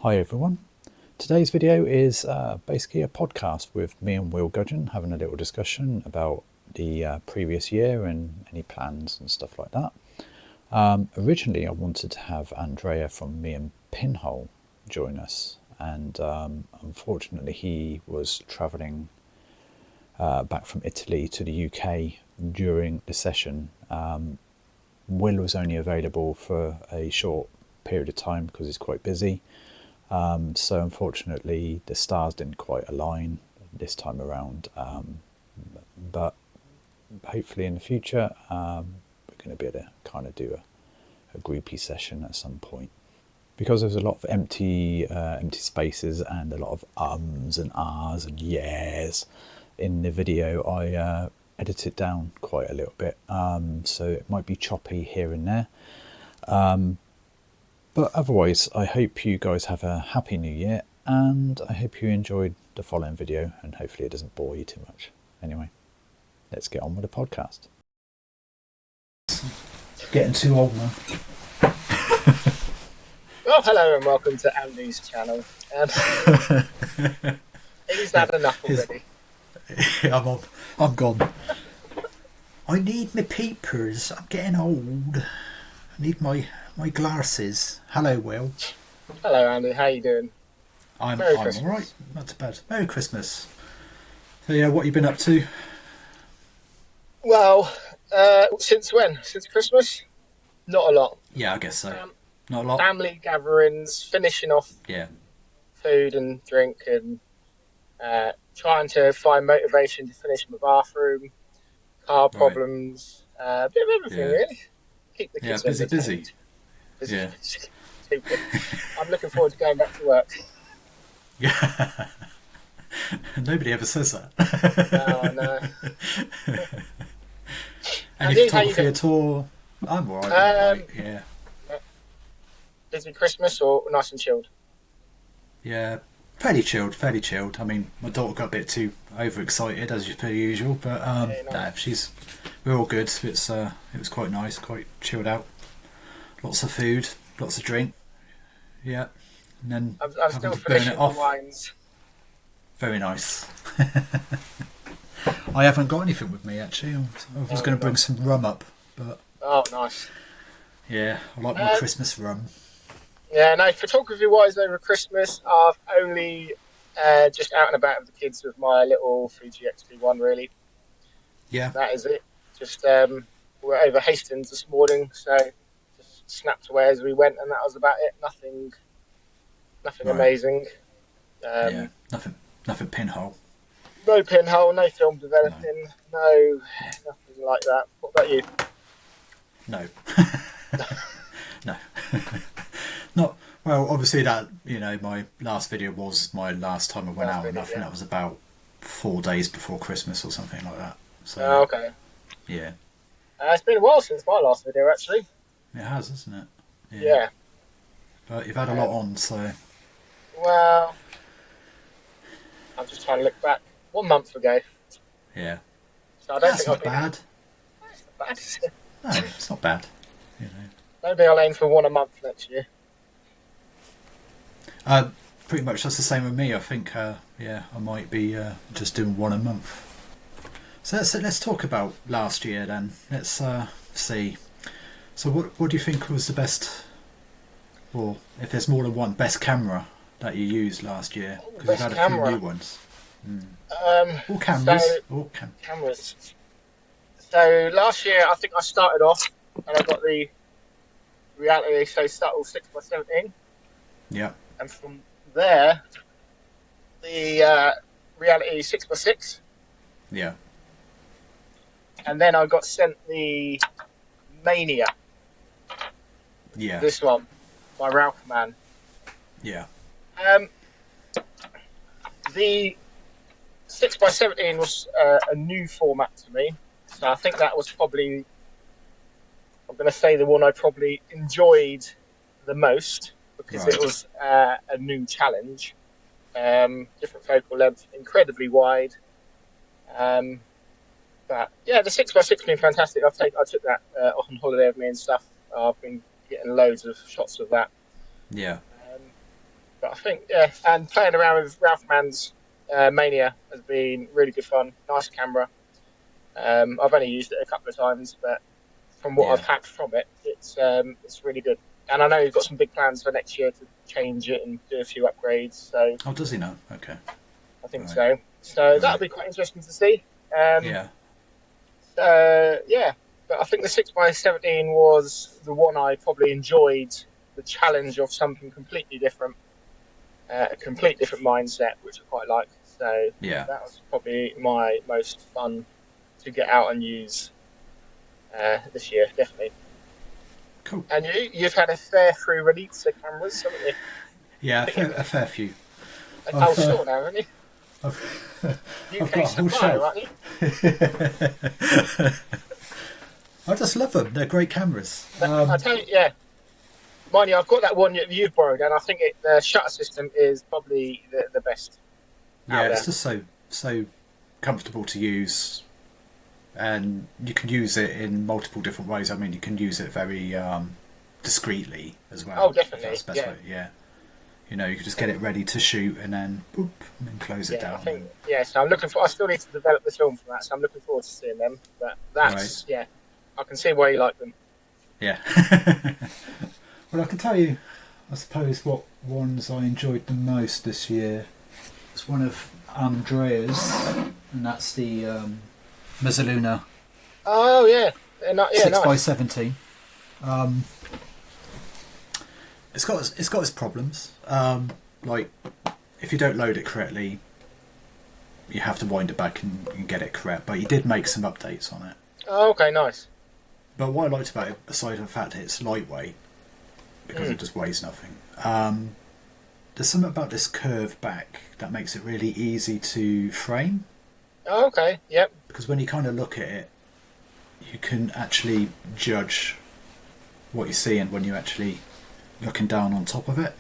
Hi everyone. Today's video is basically a podcast with me and Gudgeon having a little discussion about the previous year and any plans and stuff like that. Originally I wanted to have Andrea from Me and Pinhole join us, and unfortunately he was travelling back from Italy to the UK during the session. Will was only available for a short period of time because he's quite busy. So unfortunately the stars didn't quite align this time around, but hopefully in the future we're going to be able to kind of do a groupie session at some point. Because there's a lot of empty spaces and a lot of ums and ahs and yes in the video, I edited it down quite a little bit, so it might be choppy here and there. But otherwise, I hope you guys have a happy new year, and I hope you enjoyed the following video, and hopefully it doesn't bore you too much. Anyway, let's get on with the podcast. Getting too old now. Well, hello and welcome to Andy's channel. He's had enough already. I'm gone. I need my peepers. I'm getting old. I need my glasses. Hello, Will. Hello, Andy. How you doing? I'm all right. Not too bad. Merry Christmas. So yeah, what you been up to? Well, since when? Since Christmas? Not a lot. Yeah, I guess so. Not a lot. Family gatherings, finishing off food and drink, and trying to find motivation to finish my bathroom, car problems, a bit of everything really. Keep the kids busy. Yeah. Stupid. I'm looking forward to going back to work. Yeah. Nobody ever says that. No. Any photography at all? I'm alright. Yeah. Busy Christmas or nice and chilled? Yeah, fairly chilled. I mean, my daughter got a bit too overexcited as per usual, but nice. We're all good. It was quite nice, quite chilled out. Lots of food, lots of drink. Yeah, and then I'm still finishing the wines. Very nice. I haven't got anything with me actually. I was going to bring some rum up, but nice. Yeah, I like my Christmas rum. Yeah, no, photography wise over Christmas, I've only just out and about with the kids with my little Fuji XP1 really. Yeah, that is it. Just we're over Hastings this morning, so just snapped away as we went, and that was about it. Nothing right. Amazing. Nothing pinhole. No pinhole, no film developing, no nothing like that. What about you? No. No. Not well. Obviously, that my last video was my last time I went out, and I think that was about 4 days before Christmas or something like that. So okay. Yeah. It's been a while since my last video, actually. It has, hasn't it? Yeah. But you've had a lot on, so. Well, I'm just trying to look back. 1 month ago. Yeah. So I don't That's think not bad. It's not bad, is it? No, it's not bad. Maybe I'll aim for one a month next year. Pretty much that's the same with me. I think, I might be just doing one a month. So let's talk about last year then. Let's see. So what do you think was the best, or if there's more than one, best camera that you used last year? Because you've had a few new ones. All cameras. Cameras. So last year I think I started off and I got the Reality So Subtle 6x17. Yeah. And from there, the Reality 6x6. Yeah. And then I got sent the Mania. Yeah. This one by Ralph Man. Yeah. The 6x17 was a new format to me, so I think that was probably, I'm going to say, the one I probably enjoyed the most because it was a new challenge. Different focal length, incredibly wide. But yeah, the 6x6 has been fantastic. I took that on holiday with me and stuff. I've been getting loads of shots of that. Yeah. But I think, yeah, and playing around with Ralph Mann's Mania has been really good fun. Nice camera. I've only used it a couple of times, but from what Yeah. I've had from it, it's really good. And I know you've got some big plans for next year to change it and do a few upgrades. So Oh, does he know? Okay. I think Right. so. So that'll be quite interesting to see. Yeah. Yeah, but I think the 6x17 was the one I probably enjoyed. The challenge of something completely different, a complete different mindset, which I quite like. So Yeah. that was probably my most fun to get out and use this year, definitely. Cool. And you've had a fair through release of cameras, haven't you? Yeah, a fair few. Oh, sure, now, haven't you? I've UK got a whole supplier, shelf. aren't you? I just love them. They're great cameras. I tell you, yeah. Mind you, I've got that one you've borrowed, and I think the shutter system is probably the best. Yeah, it's just so comfortable to use, and you can use it in multiple different ways. I mean, you can use it very discreetly as well. Oh, definitely. That's the best way. Yeah. You know, you can just get it ready to shoot and then boop, and then close it down. I think, so I'm looking for. I still need to develop the film for that, so I'm looking forward to seeing them. But that's Right. I can see why you like them. Yeah. Well, I can tell you, I suppose, what ones I enjoyed the most this year. It's one of Andrea's, and that's the Mezzaluna Oh yeah, they're not, 6x17. It's got its problems. Like if you don't load it correctly, you have to wind it back and get it correct. But he did make some updates on it. Oh, okay, nice. But what I liked about it, aside from the fact that it's lightweight, because it just weighs nothing, there's something about this curved back that makes it really easy to frame. Oh, okay, yep. Because when you kind of look at it, you can actually judge what you see and when you're actually looking down on top of it.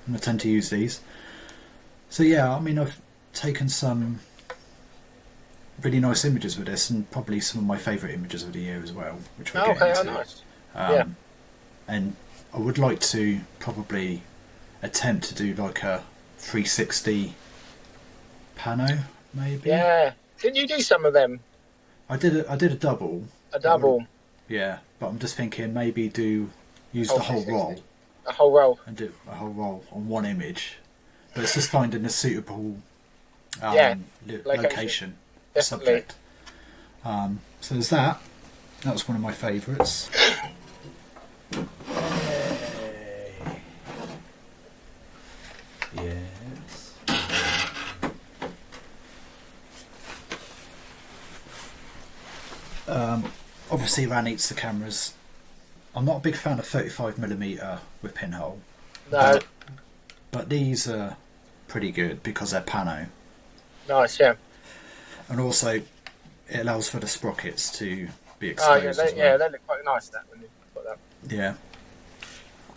And I tend to use these. So yeah, I mean, I've taken some really nice images with this, and probably some of my favourite images of the year as well, which we'll get into. Nice. And I would like to probably attempt to do like a 360 pano, maybe. Yeah. Didn't you do some of them? I did a double. A double. Yeah, but I'm just thinking maybe use the whole 360. roll. A whole roll. And do a whole roll on one image. But it's just finding a suitable location, subject. So there's that. That was one of my favourites. Yes. Obviously, Ran eats the cameras. I'm not a big fan of 35mm with pinhole. No. But these are pretty good because they're pano. Nice, yeah. And also, it allows for the sprockets to be Oh, exposed. they look quite nice, that, when you've got that. Yeah.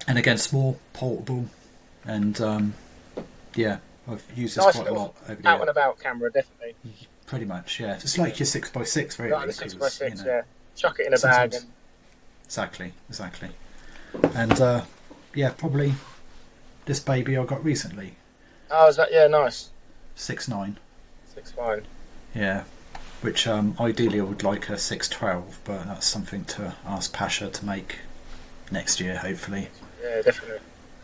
And again, small, portable, and I've used this Nice quite a lot over the out year. and about camera, definitely. Pretty much, yeah. It's like your 6x6, really. Like the 6x6, you know, chuck it in a bag. And... Exactly. And probably this baby I got recently. Oh, is that? Yeah, nice. 6.9. 6.9. Yeah. Which ideally I would like a 6.12, but that's something to ask Pasha to make next year, hopefully. Yeah, definitely.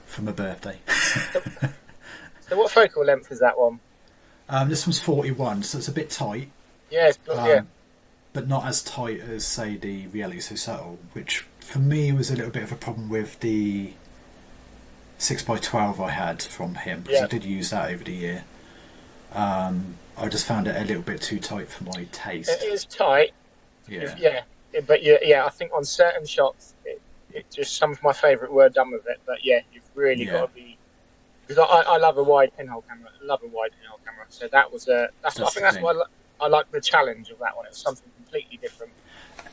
For my birthday. So what focal length is that one? This one's 41, so it's a bit tight. Yeah, but not as tight as, say, the Reality So Subtle, which for me was a little bit of a problem with the 6x12 I had from him, because I did use that over the year. I just found it a little bit too tight for my taste. It is tight. Yeah. But I think on certain shots, it just, some of my favourite were done with it. But yeah, you've really got to be, because I love a wide pinhole camera. So that was I think that's why I like the challenge of that one. It was something completely different.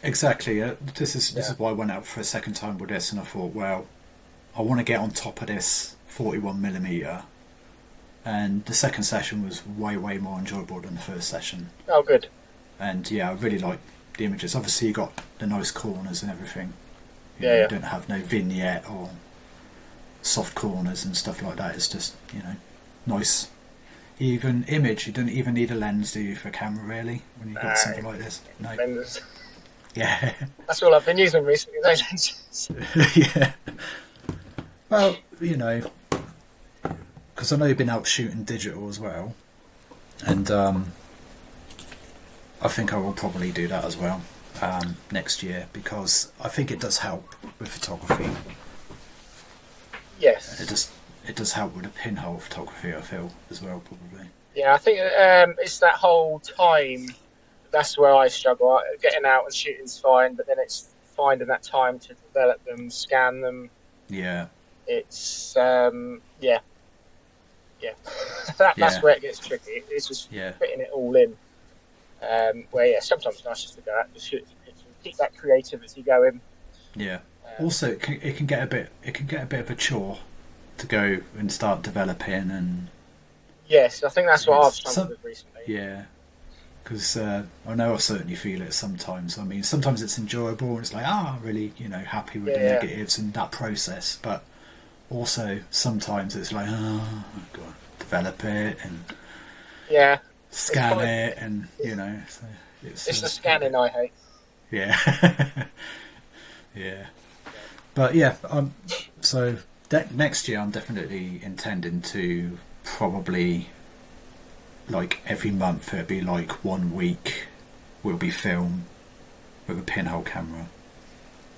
Exactly. This is why I went out for a second time with this, and I thought, well, I want to get on top of this 41mm. And the second session was way more enjoyable than the first session. Oh, good. And yeah, I really liked the images. Obviously, you got the nice corners and everything. You don't have no vignette or soft corners and stuff like that. It's just, nice. Even image, you don't even need a lens, do you, for camera, really, when you've got something like this? No. Lenses. Yeah. That's all I've been using recently, those lenses. Yeah. Well, because I know you've been out shooting digital as well, and I think I will probably do that as well next year, because I think it does help with photography. Yes. It does help with the pinhole photography, I feel, as well, probably. Yeah, I think it's that whole time. That's where I struggle. Getting out and shooting's fine, but then it's finding that time to develop them, scan them. Yeah. It's that's where it gets tricky. It's just fitting it all in. Sometimes it's nice just to go out and shoot a picture, keep that creativity going. Yeah. Also, it can get a bit of a chore to go and start developing, and yes, I think that's what I've struggled with recently. Yeah, because I know I certainly feel it sometimes. I mean, sometimes it's enjoyable and it's like, really, happy with the negatives and that process, but also sometimes it's like, I've got to develop it and scan it, and so it's the scanning I hate. Yeah. Yeah. But so next year I'm definitely intending to probably, like, every month it'll be like 1 week will be film with a pinhole camera,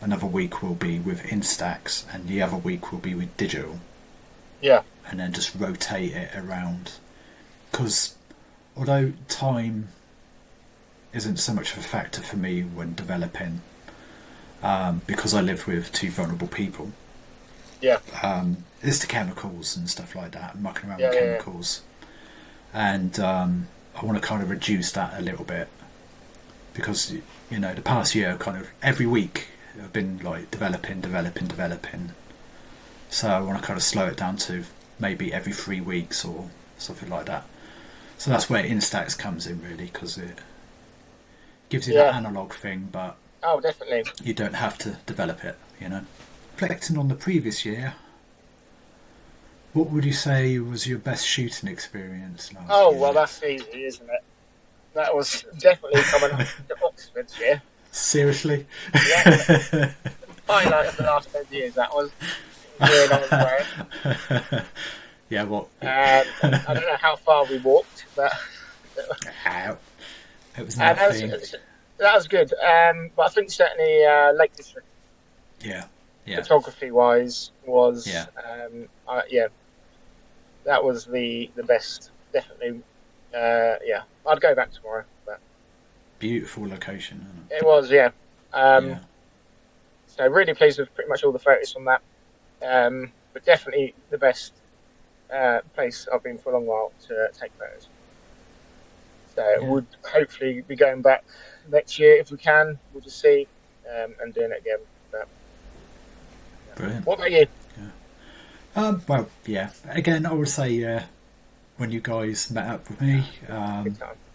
another week will be with Instax, and the other week will be with digital. Yeah. And then just rotate it around, because although time isn't so much of a factor for me when developing, because I live with 2 vulnerable people. Yeah. It's the chemicals and stuff like that, mucking around with chemicals. And I want to kind of reduce that a little bit, because, the past year, kind of every week, I've been like developing. So I want to kind of slow it down to maybe every 3 weeks or something like that. So that's where Instax comes in, really, because it gives you that analog thing, but definitely, you don't have to develop it. Reflecting on the previous year, what would you say was your best shooting experience last year? Well, that's easy, isn't it? That was definitely coming up to Oxfordshire. Seriously? Yeah. Highlight of the last 10 years, that was. Yeah, what? I don't know how far we walked, but it was nothing. That was good. But I think certainly Lake District, photography wise, was that was the best, definitely. I'd go back tomorrow. But beautiful location, isn't it? It was, so really pleased with pretty much all the photos from that. But definitely the best place I've been for a long while to take photos. So would hopefully be going back next year if we can. We'll just see, and doing it again. But, brilliant. What about you? Well, again, I would say when you guys met up with me,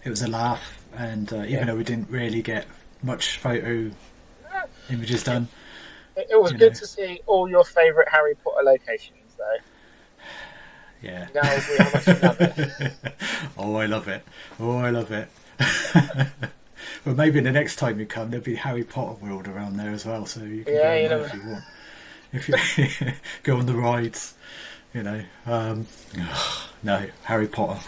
it was a laugh, and even though we didn't really get much photo images done, it was good to see all your favourite Harry Potter locations, though. Yeah. Now we how much you love it. I love it. Well, maybe the next time you come, there'll be Harry Potter World around there as well, so you can go there if you want. If you go on the rides, no, Harry Potter.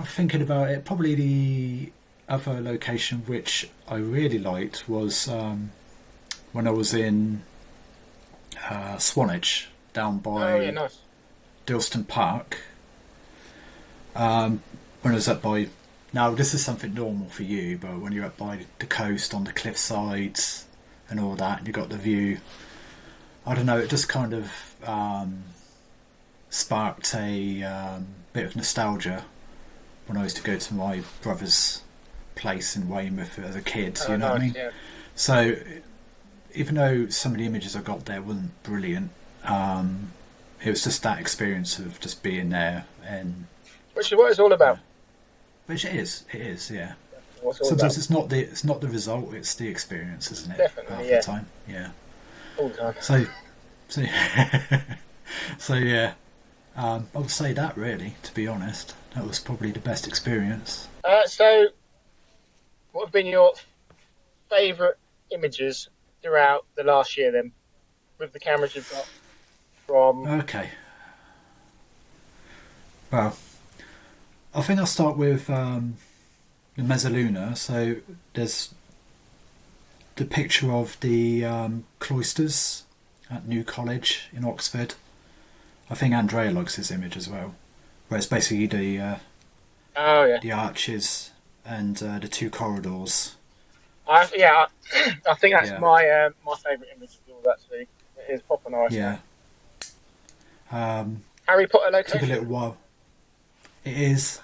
Thinking about it, probably the other location which I really liked was when I was in Swanage, down by Dilston Park. When I was up by, now this is something normal for you, but when you're up by the coast on the cliff sides and all that, and you got the view, I don't know, it just kind of sparked a bit of nostalgia when I used to go to my brother's place in Weymouth as a kid. You know what I mean? Yeah. So even though some of the images I got there wasn't brilliant, it was just that experience of just being there, and which is what it's all about. Which it is, yeah. What's all Sometimes about? it's not the result, it's the experience, isn't it? Definitely, Half the yeah, time, yeah. all the time. So so yeah. I would say that really, to be honest, that was probably the best experience. So, what have been your favourite images throughout the last year then, with the cameras you've got from? Okay, well, I think I'll start with the Mezzaluna. So there's the picture of the cloisters at New College in Oxford. I think Andrea likes this image as well, where it's basically Oh yeah, the arches and the two corridors. yeah, I think that's Yeah, my favourite image of all actually. It is proper nice that. yeah. Um, Harry Potter Took a location. little while. It is.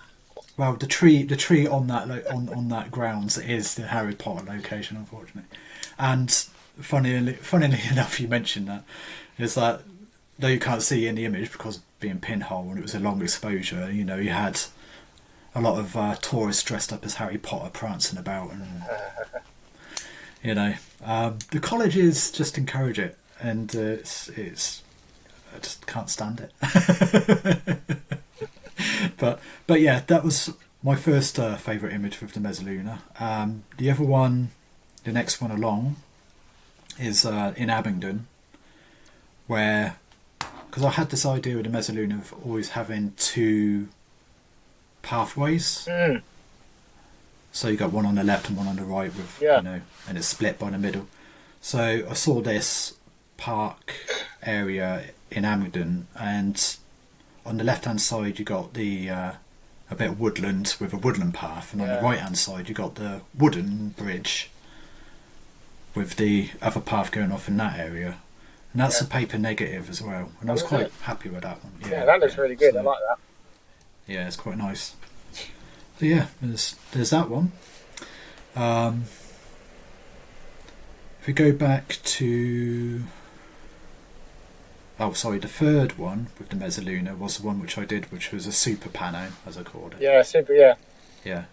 Well, the tree on that on that grounds is the Harry Potter location, unfortunately. And funnily enough, you mentioned that is that though you can't see in the image because being pinhole and it was a long exposure, you know, you had a lot of tourists dressed up as Harry Potter prancing about, and you know, the colleges just encourage it, and it's I just can't stand it. But yeah, that was my first favourite image with the Mezzaluna. The other one, the next one along, is in Abingdon, where because I had this idea with the Mezzaluna of always having two pathways. Mm, So you got one on the left and one on the right with yeah, you know, and it's split by the middle. So I saw this park area in Abingdon, and on the left hand side you got the a bit of woodland with a woodland path, and on the yeah, right hand side you got the wooden bridge with the other path going off in that area. And that's yeah. a paper negative as well, and I Oh, was is quite it? happy with that one. Yeah, Yeah, that looks yeah. really good. I So like that. yeah, it's quite nice. So yeah, there's that one. Um, if we go back to the third one with the Mezzaluna was the one which I did, which was a super pano, as I called it. Yeah, super. Yeah, Yeah,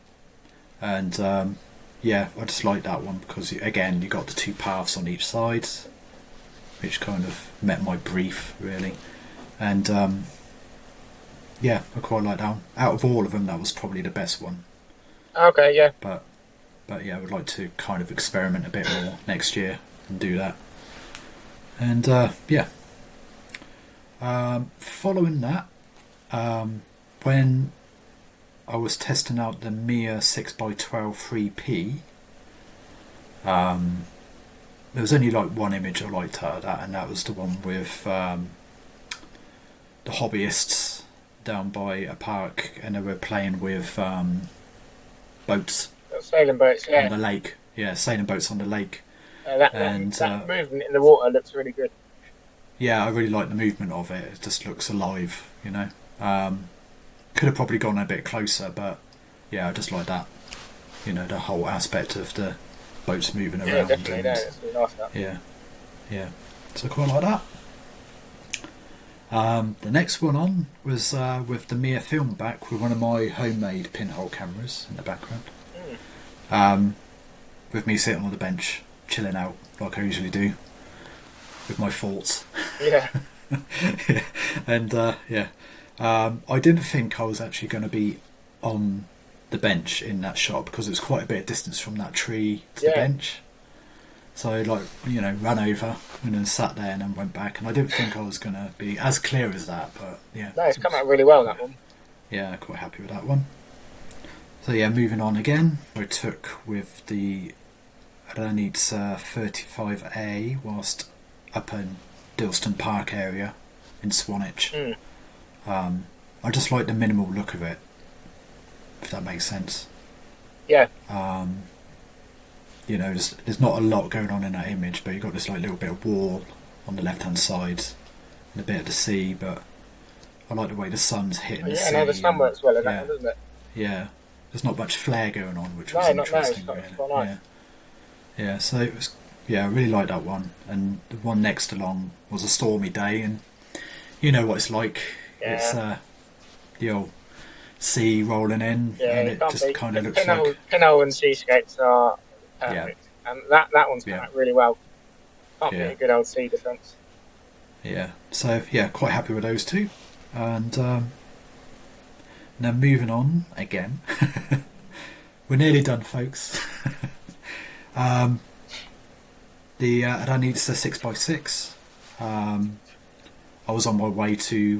and yeah, I just like that one because again you got the two paths on each side, which kind of met my brief really, and yeah, I quite like that one. Out of all of them, that was probably the best one. okay, yeah, But yeah, I would like to kind of experiment a bit more next year and do that. And yeah, following that, when I was testing out the Mia 6x12 3P, there was only like one image I liked out of that, and that was the one with the hobbyists down by a park, and they were playing with boats sailing boats. on Yeah, the lake. Yeah, sailing boats on the lake. that And that movement in the water looks really good. yeah, I really like the movement of it. It just looks alive, you know. Could have probably gone a bit closer, but yeah, I just like that. You know, the whole aspect of the boats moving Yeah, around. definitely. And No, it's really nice. That. yeah, yeah. So I quite like that. The next one on was with the Mia film back with one of my homemade pinhole cameras in the background. Mm. With me sitting on the bench, chilling out like I usually do, with my thoughts. Yeah, And yeah, I didn't think I was actually going to be on the bench in that shot because it was quite a bit of distance from that tree to the yeah. bench. So I ran over and then sat there and then went back, and I didn't think I was going to be as clear as that, but yeah. No, it's come out really well that one. Yeah, quite happy with that one. So yeah, moving on again, I took with the Ranitz 35A whilst up in Dilston Park area in Swanage. Mm. I just like the minimal look of it, if that makes sense. Yeah, You know, there's not a lot going on in that image, but you've got this like little bit of wall on the left hand side and a bit of the sea, but I like the way the sun's hitting the sea. no, the sun works well in that yeah, one, doesn't it? yeah. There's not much flare going on, which No, was not interesting. no, Really. it's quite nice. Yeah, so it was. Yeah, I really liked that one, and the one next along was a stormy day, and you know what it's like. Yeah. It's the old sea rolling in, Yeah, and you it can't just beat kind of looks like pinhole and seascapes are yeah, perfect, and that one's come yeah, out really well. Can't beat yeah, a good old sea defence. yeah. So yeah, quite happy with those two, and now moving on again. We're nearly done, folks. That needs a 6x6. I was on my way to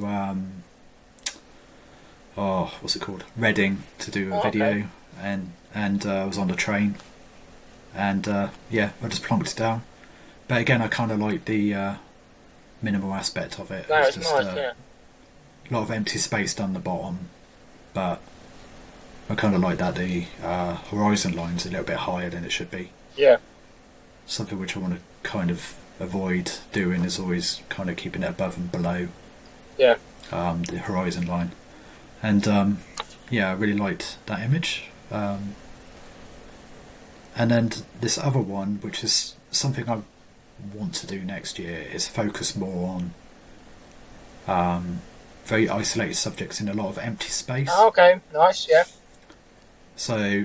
what's it called, Reading, to do a video, Okay. and I was on the train, and yeah, I just plonked it down. But again, I kind of like the minimal aspect of it. No, It's it's just nice. Yeah. a lot of empty space down the bottom, but I kind of like that the horizon line's a little bit higher than it should be. Yeah. Something which I want to kind of avoid doing is always kind of keeping it above and below Yeah. the horizon line. And yeah, I really liked that image. And then this other one, which is something I want to do next year, is focus more on very isolated subjects in a lot of empty space. Oh, okay. Nice. Yeah. So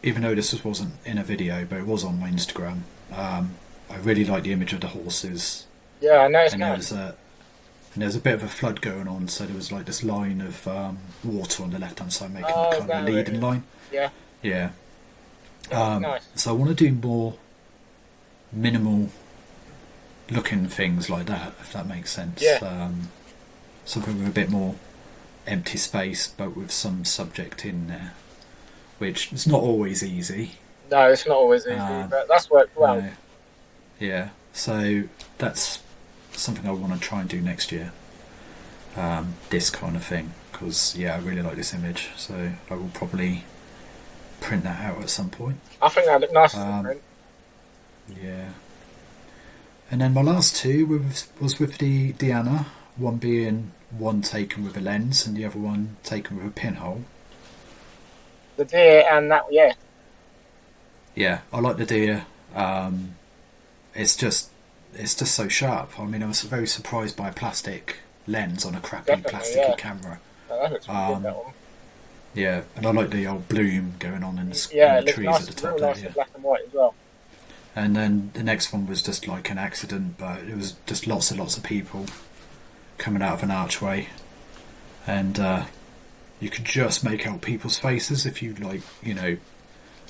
even though this wasn't in a video, but it was on my Instagram, I really like the image of the horses. Yeah. I know it's And nice. there's a bit of a flood going on, so there was like this line of water on the left hand side making Oh, kind of a that leading really? line. Yeah. Yeah. Nice. So I want to do more minimal looking things like that, if that makes sense. Yeah. Something with a bit more empty space, but with some subject in there, which is not always easy. No, it's not always easy, but that's worked well. No. Yeah. So that's something I want to try and do next year. This kind of thing, because yeah, I really like this image, so I will probably print that out at some point. I think that looked nice as a print. Yeah. And then my last two was with the Diana, one being one taken with a lens and the other one taken with a pinhole. The deer and that, yeah. Yeah, I like the deer. It's just so sharp. I mean, I was very surprised by a plastic lens on a crappy Definitely, plasticky yeah. camera. Oh, that looks really good, that one. Yeah, and I like the old bloom going on in the, Yeah, in it the looks trees nice, at the top real there. nice Yeah. in black and white as well. And then the next one was just like an accident, but it was just lots and lots of people coming out of an archway, and you could just make out people's faces if you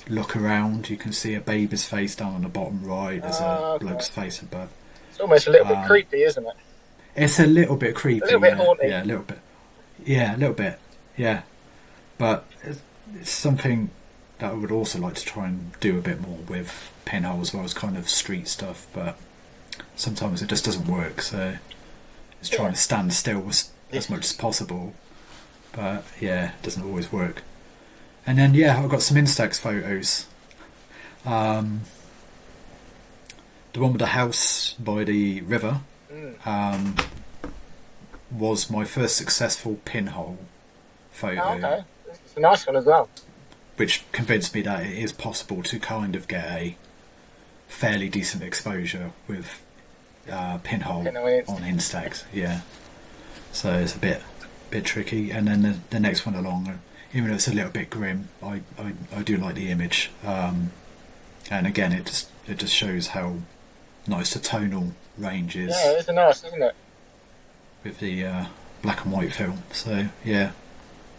look around. You can see a baby's face down on the bottom right. There's a bloke's face above. It's almost a little bit creepy, isn't it? It's a little bit creepy. A little bit haunting. Yeah, a little bit. Yeah, a little bit. Yeah, but it's something that I would also like to try and do a bit more with pinhole as well as kind of street stuff, but sometimes it just doesn't work, so it's trying to stand still as much as possible, but yeah, it doesn't always work. And then yeah, I've got some Instax photos. The one with the house by the river was my first successful pinhole photo. Oh, okay. It's a nice one as well. Which convinced me that it is possible to kind of get a fairly decent exposure with pinhole on Instax. Yeah, so it's a bit tricky. And then the next one along, even though it's a little bit grim, I do like the image. And again, it just shows how nice the tonal range is. Yeah, it's nice, isn't it? With the black and white film. So yeah,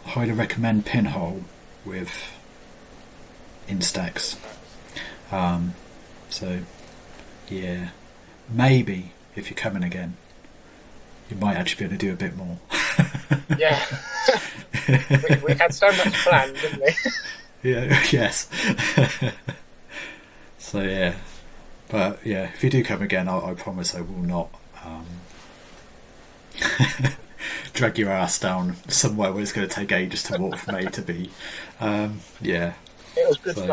I highly recommend pinhole with Instax. So yeah, maybe if you're coming again, you might actually be able to do a bit more. Yeah. we had so much planned, didn't we? Yeah. Yes. So yeah, but yeah, if you do come again, I promise I will not drag your ass down somewhere where it's going to take ages to walk from A to B. Yeah. It was good fun.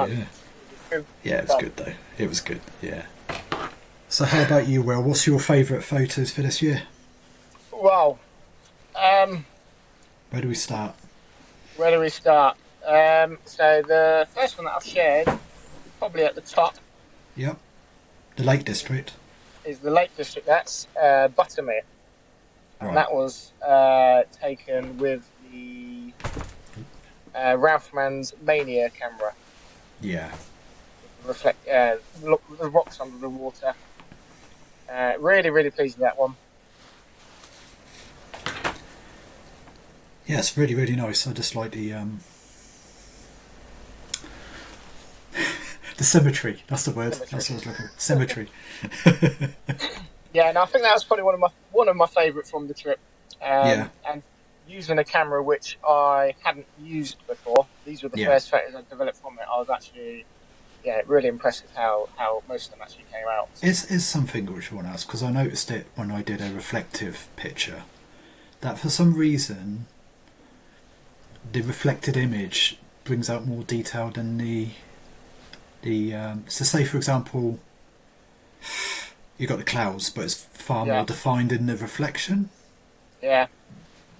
Yeah. Yeah, it was good though. It was good, yeah. So how about you, Will? What's your favourite photos for this year? Well, Where do we start? where do we start? So the first one that I've shared, probably at the top, Yep. The Lake District. is the Lake District. That's Buttermere. And Right. that was taken with the Ralph Mann's Mania camera. Yeah. Reflect, look, the rocks under the water. Really, really pleased with that one. Yeah, it's really, really nice. I just like the the symmetry. That's the word. Symmetry. That's what I was looking for. Symmetry. Yeah, and I think that was probably one of my favourite from the trip. Yeah. And using a camera which I hadn't used before. These were the first photos I developed from it. I was actually, really impressed with how most of them actually came out. Is something which I want to ask, because I noticed it when I did a reflective picture, that for some reason the reflected image brings out more detail than the so say for example you got the clouds, but it's far more defined in the reflection. Yeah.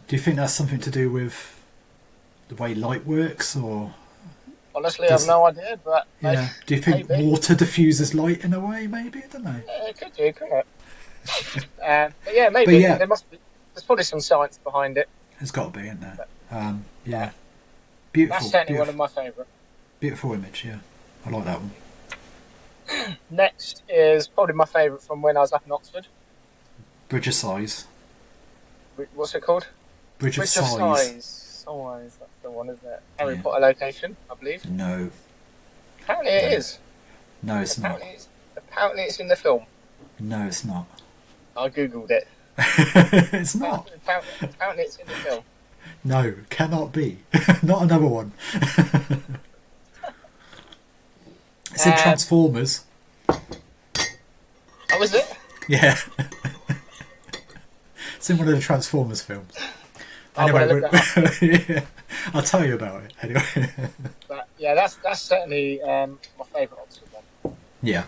Do you think that's something to do with the way light works, or? Honestly, I have no idea, but yeah. Do you think water diffuses light in a way? Maybe, I don't know. It could do, couldn't it? But yeah, maybe there must be. There's probably some science behind it. There's got to be, isn't there? Yeah. Beautiful. That's certainly one of my favourite. Beautiful image. Yeah, I like that one. Next is probably my favourite from when I was up in Oxford. Bridge of Sighs. What's it called? Bridge of Sighs. That's the one, isn't it? Harry Potter location, I believe. No. Apparently it is. No, it's not. Apparently it's in the film. No, it's not. I googled it. It's not. Apparently it's in the film. No, cannot be. Not another one. It's in Transformers. Oh, is it? Yeah. It's in one of the Transformers films. Anyway, I'll tell you about it anyway. But yeah, that's certainly my favourite Oxford one. Yeah.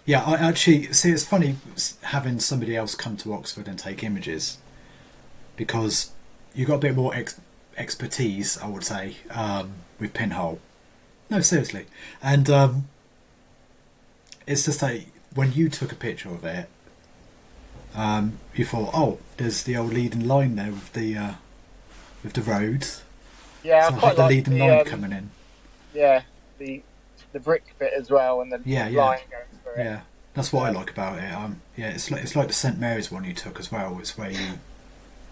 Yeah, I actually see. It's funny having somebody else come to Oxford and take images, because you got a bit more expertise, I would say, with Pinhole. No, seriously, and it's just like when you took a picture of it. You thought, oh, there's the old leading line there with the roads. Yeah, so I quite the like leading line coming in. Yeah, the brick bit as well, and the line going through it. Yeah, that's what I like about it. Yeah, it's like the St Mary's one you took as well. It's where you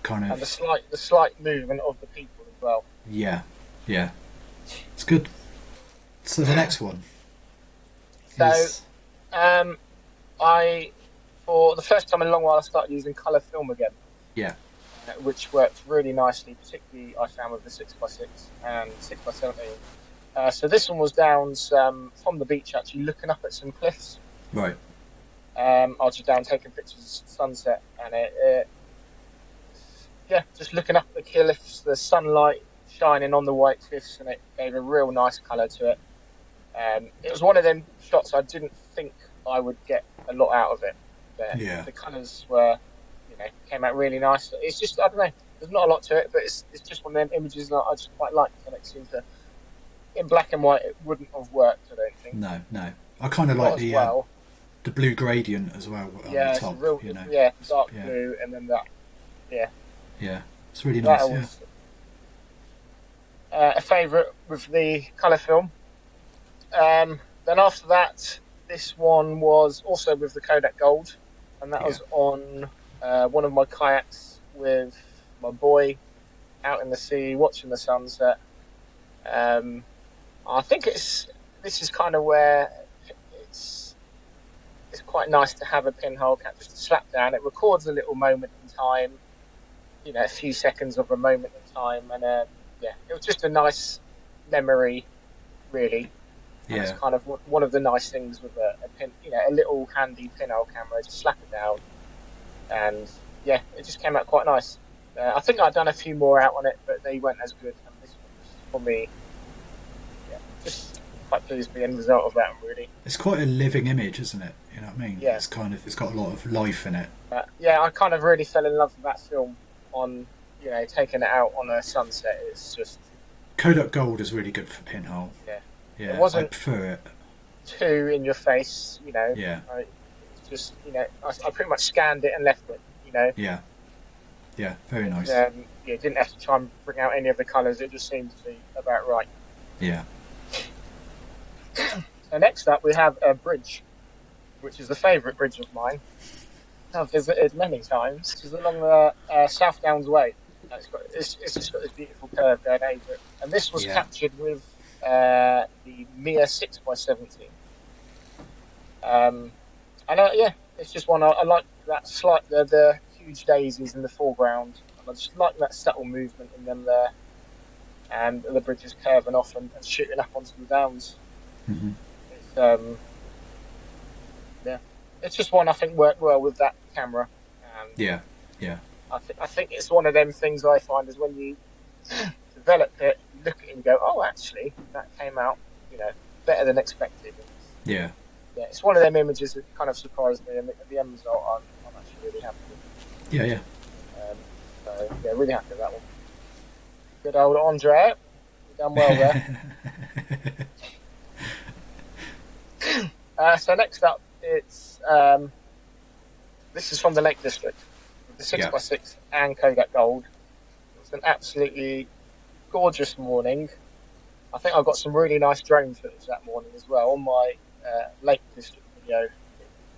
kind of and the slight movement of the people as well. Yeah, it's good. So the next one. So, for the first time in a long while, I started using colour film again. Yeah. Which worked really nicely, particularly I found with the 6x6 and 6x17. So this one was down from the beach, actually looking up at some cliffs. Right. I was just down taking pictures of sunset, and just looking up at the cliffs, the sunlight shining on the white cliffs, and it gave a real nice colour to it. It was one of them shots I didn't think I would get a lot out of it. The colours were, came out really nice. It's just, I don't know, there's not a lot to it, but it's just one of them images that I just quite like, and it seems to, in black and white, it wouldn't have worked, I don't think. No. I kind of like the blue gradient as well on the top. Dark blue, and then that, Yeah, it's really nice, that was, a favourite with the colour film. Then after that, this one was also with the Kodak Gold, and that was on one of my kayaks with my boy out in the sea watching the sunset. I think this is kind of where it's quite nice to have a pinhole cap just to slap down. It records a little moment in time, a few seconds of a moment in time, and it was just a nice memory, really. Yeah. It's kind of one of the nice things with a pin, a little handy pinhole camera. Just slap it down, and it just came out quite nice. I think I'd done a few more out on it, but they weren't as good. And this one was, for me, just quite pleased with the end result of that. Really, it's quite a living image, isn't it? You know what I mean? Yeah. It's got a lot of life in it. I kind of really fell in love with that film on, taking it out on a sunset. It's just Kodak Gold is really good for pinhole. Yeah, it wasn't I prefer it. Too in your face, Yeah. I pretty much scanned it and left it, Yeah. Yeah, very nice. Yeah, didn't have to try and bring out any of the colours. It just seemed to be about right. Yeah. So next up, we have a bridge, which is a favourite bridge of mine. I've visited many times. It's along the South Downs Way. It's just got this beautiful curve going over it. And this was captured with the Mia 6x17. Yeah, it's just one I like that slight the huge daisies in the foreground, and I just like that subtle movement in them there, and the bridges curving off and shooting up onto the downs. Mm-hmm. It's yeah, it's just one I think worked well with that camera. And yeah. I think it's one of them things I find is when you develop it, you look at it and go, oh, actually, that came out, better than expected. Yeah. Yeah, it's one of them images that kind of surprised me, and the end result I'm actually really happy with. Yeah. So yeah, really happy with that one. Good old Andre, you've done well there. So next up, it's this is from the Lake District, with the 6x6 and Kodak Gold. It was an absolutely gorgeous morning. I think I got some really nice drone footage that morning as well on my Lake District video. It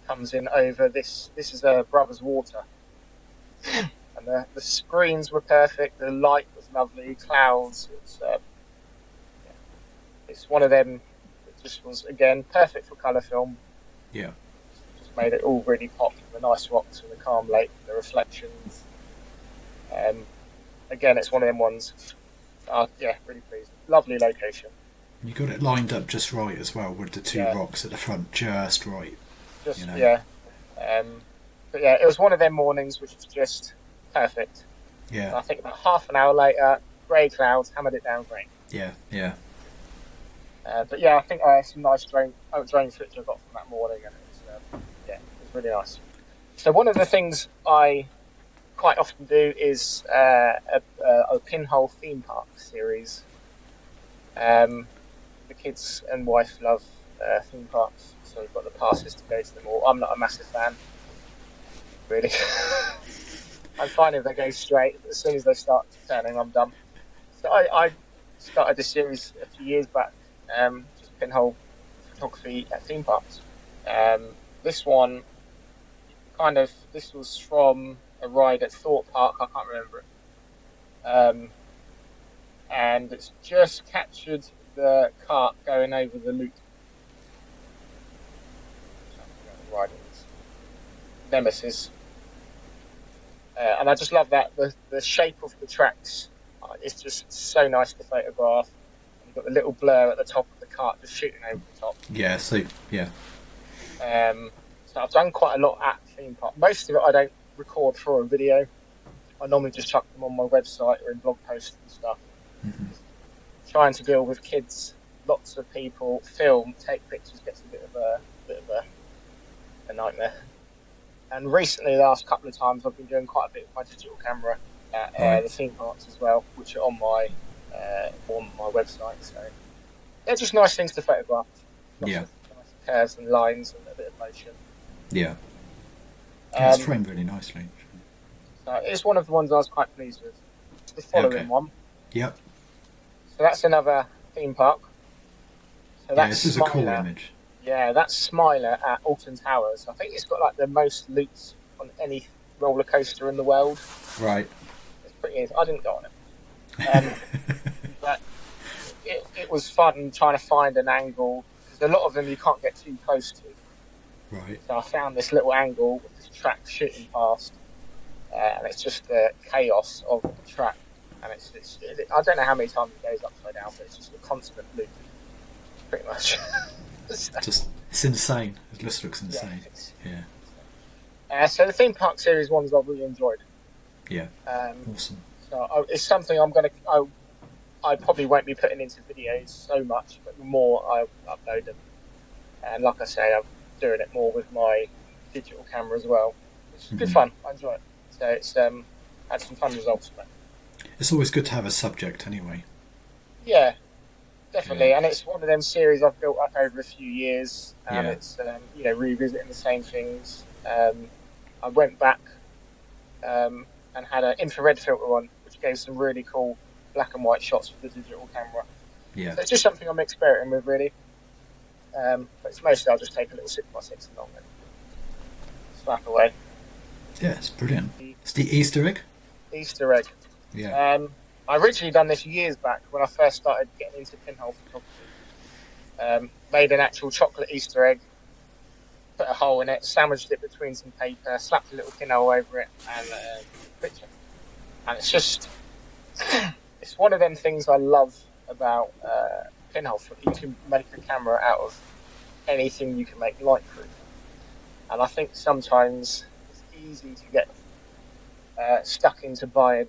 comes in over this. This is Brothers Water, and the screens were perfect. The light was lovely. Clouds. It's one of them. It just was again perfect for colour film. Yeah. Just made it all really pop. The nice rocks and the calm lake, the reflections. Again, it's one of them ones. Yeah, really pleased. Lovely location. You got it lined up just right as well with the two rocks at the front, just right. Yeah. But yeah, it was one of them mornings which was just perfect. Yeah. And I think about half an hour later, grey clouds hammered it down great. Yeah. But yeah, I think I had some nice drone footage I got from that morning, and it was really nice. So one of the things I quite often do is a pinhole theme park series. The kids and wife love theme parks, so we've got the passes to go to them all. I'm not a massive fan, really. I'm fine if they go straight. As soon as they start turning, I'm done. So I started this series a few years back, just pinhole photography at theme parks. This one, this was from a ride at Thorpe Park. I can't remember it. And it's just captured the cart going over the loop. Nemesis. And I just love that. The shape of the tracks is just so nice to photograph. And you've got the little blur at the top of the cart just shooting over the top. Yeah, so, yeah. So I've done quite a lot at theme park. Most of it I don't record for a video. I normally just chuck them on my website or in blog posts and stuff. Mm-hmm. Trying to deal with kids, lots of people, film, take pictures gets a bit of a nightmare. And recently, the last couple of times, I've been doing quite a bit with my digital camera at the theme parks as well, which are on my website. So they're just nice things to photograph. Lots of nice curves and lines and a bit of motion. Yeah. It's framed really nicely. So it's one of the ones I was quite pleased with. The following one. Yep. So that's another theme park. So that's this is a cool image. Yeah, that's Smiler at Alton Towers. I think it's got like the most loops on any roller coaster in the world. Right. It's pretty. I didn't go on it, but it was fun trying to find an angle because a lot of them you can't get too close to. Right. So I found this little angle with this track shooting past, and it's just the chaos of the track. And I don't know how many times it goes upside down, but it's just a constant loop, pretty much. It's insane. It just looks insane. So the theme park series ones I've really enjoyed. Yeah. Awesome. So it's something I probably won't be putting into videos so much, but the more I upload them, and like I say, I'm doing it more with my digital camera as well. It's good fun. I enjoy it. So it's had some fun results from it. It's always good to have a subject anyway. Yeah, definitely. And it's one of them series I've built up over a few years. And it's, revisiting the same things. I went back and had an infrared filter on, which gave some really cool black and white shots for the digital camera. Yeah. So it's just something I'm experimenting with, really. But it's mostly I'll just take a little 6x6 along and slap away. Yeah, it's brilliant. It's the Easter egg. Easter egg. Yeah. I originally done this years back when I first started getting into pinhole photography. Made an actual chocolate Easter egg, put a hole in it, sandwiched it between some paper, slapped a little pinhole over it, and a picture. And it's just, it's one of them things I love about pinhole. You can make a camera out of anything you can make light proof. And I think sometimes it's easy to get stuck into buying,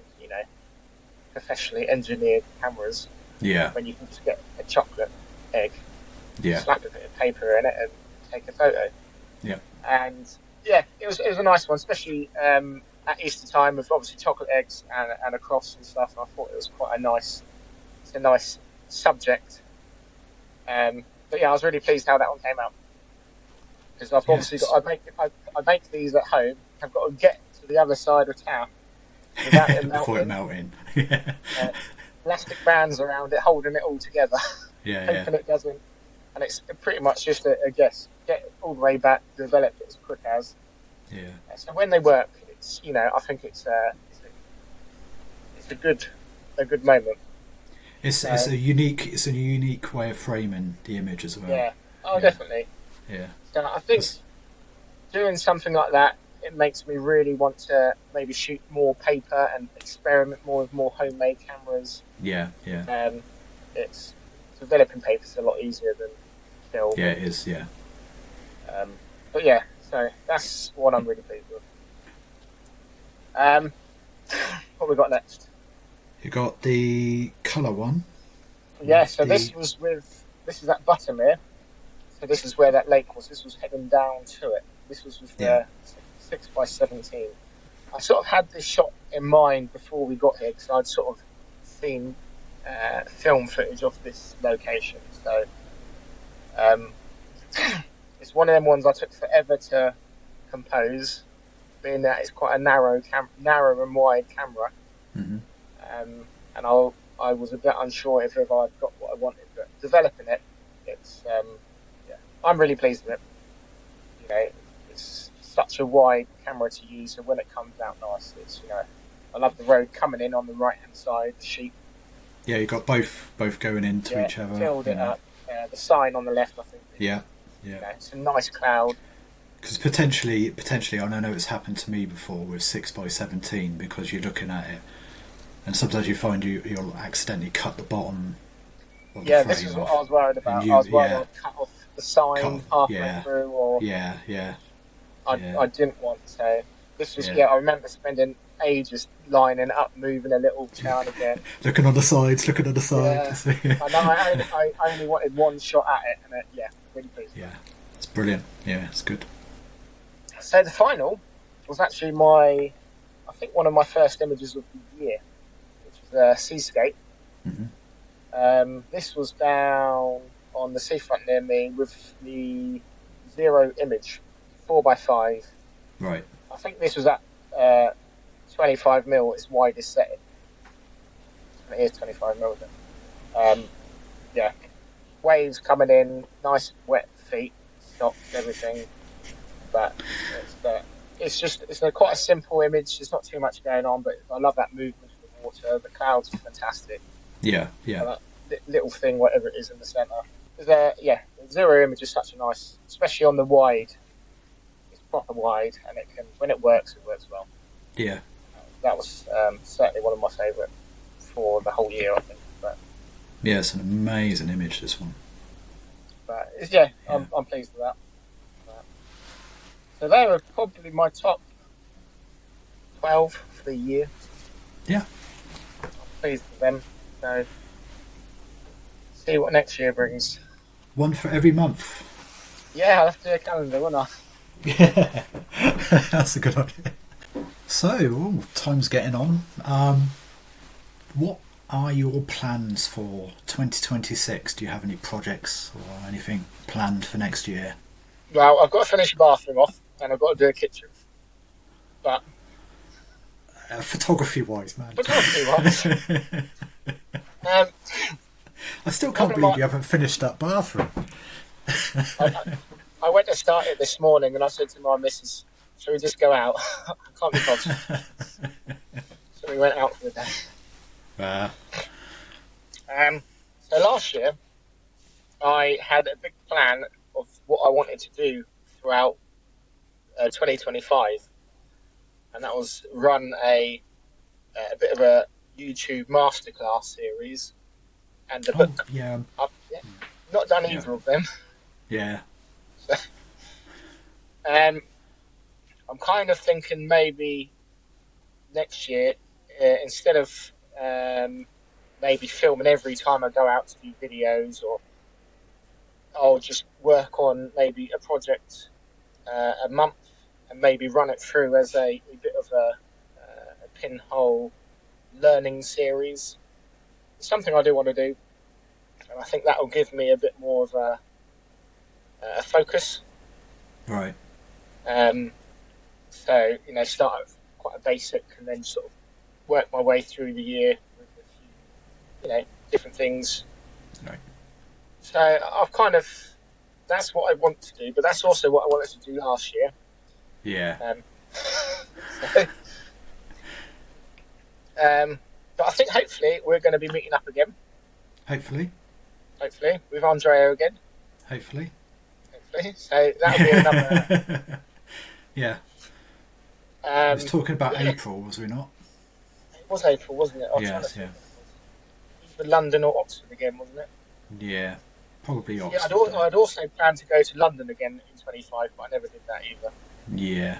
professionally engineered cameras. Yeah. When you can just get a chocolate egg, yeah, slap a bit of paper in it, and take a photo. Yeah. And yeah, it was a nice one, especially at Easter time with obviously chocolate eggs and a cross and stuff. I thought it was quite a nice subject. But yeah, I was really pleased how that one came out, because I've obviously got I make these at home. I've got to get to the other side of town without it before it melting. Plastic bands around it, holding it all together. Hoping it doesn't. And it's pretty much just a guess. Get all the way back, develop it as quick as. Yeah. So when they work, it's I think it's a good moment. It's a unique way of framing the image as well. Yeah. Oh, definitely. Yeah. So I think doing something like that, it makes me really want to maybe shoot more paper and experiment more with more homemade cameras. Yeah. Yeah. It's developing paper is a lot easier than film. Yeah, it is. Yeah. But yeah, so that's what I'm really pleased with. What we got next? You got the colour one. Yeah, so this is at Buttermere. So this is where that lake was. This was heading down to it. This was with the 6x17. I sort of had this shot in mind before we got here, because I'd sort of seen film footage of this location. So it's one of them ones I took forever to compose, being that it's quite a narrow and wide camera. Mm-hmm. And I was a bit unsure if I'd got what I wanted, but developing it, it's I'm really pleased with it. It's such a wide camera to use, so when it comes out nice, it's I love the road coming in on the right hand side, the sheep. Yeah, you got both going into each other. Filled it up. The sign on the left, I think. Yeah. It's a nice cloud. Because potentially, I know it's happened to me before with 6x17, because you're looking at it, and sometimes you find you'll accidentally cut the bottom of the frame. This is what I was worried about. I was worried I'd cut off the sign halfway through, or I didn't want to. This was I remember spending ages lining up, moving a little now and again. looking on the sides. I know. I only wanted one shot at it, and really pleased. Yeah, it's brilliant. Yeah, it's good. So the final was actually one of my first images of the year, which was a seascape. Mm-hmm. This was down on the seafront near me with the zero image, 4x5. Right. I think this was at 25mm, its widest setting. It is 25mm. Waves coming in, nice wet feet, socks, everything. But it's quite a simple image. There's not too much going on, but I love that movement of the water. The clouds are fantastic. Yeah. That little thing, whatever it is in the centre. Zero image is such a nice, especially on the wide. It's proper wide, and when it works well. Yeah. That was certainly one of my favourite for the whole year, I think. But yeah, it's an amazing image, this one. But I'm pleased with that. So they were probably my top 12 for the year. Yeah. I'm pleased with them. So see what next year brings. One for every month. Yeah, I'll have to do a calendar, won't I? Yeah, that's a good idea. So, time's getting on. What are your plans for 2026? Do you have any projects or anything planned for next year? Well, I've got to finish the bathroom off, and I've got to do a kitchen. But photography-wise, man. Photography-wise. I still can't believe you haven't finished that bathroom. I went to start it this morning and I said to my missus, shall we just go out? I can't be bothered. So we went out for the day. So last year, I had a big plan of what I wanted to do throughout 2025. And that was run a bit of a YouTube masterclass series and a book. Yeah. Not done either of them. Yeah. So, I'm kind of thinking maybe next year, instead of maybe filming every time I go out to do videos, or I'll just work on maybe a project a month and maybe run it through as a bit of a pinhole learning series. It's something I do want to do, and I think that will give me a bit more of a focus. Right. So, start with quite a basic and then sort of work my way through the year with a few, different things. Right. So that's what I want to do, but that's also what I wanted to do last year. Yeah. But I think hopefully we're going to be meeting up again. Hopefully, with Andrea again. Hopefully. So that'll be another. Yeah. I was talking about April, was we not? It was April, wasn't it? Yes, yeah. Either London or Oxford again, wasn't it? Yeah, probably Oxford. Yeah, I'd also planned to go to London again in 25, but I never did that either. Yeah.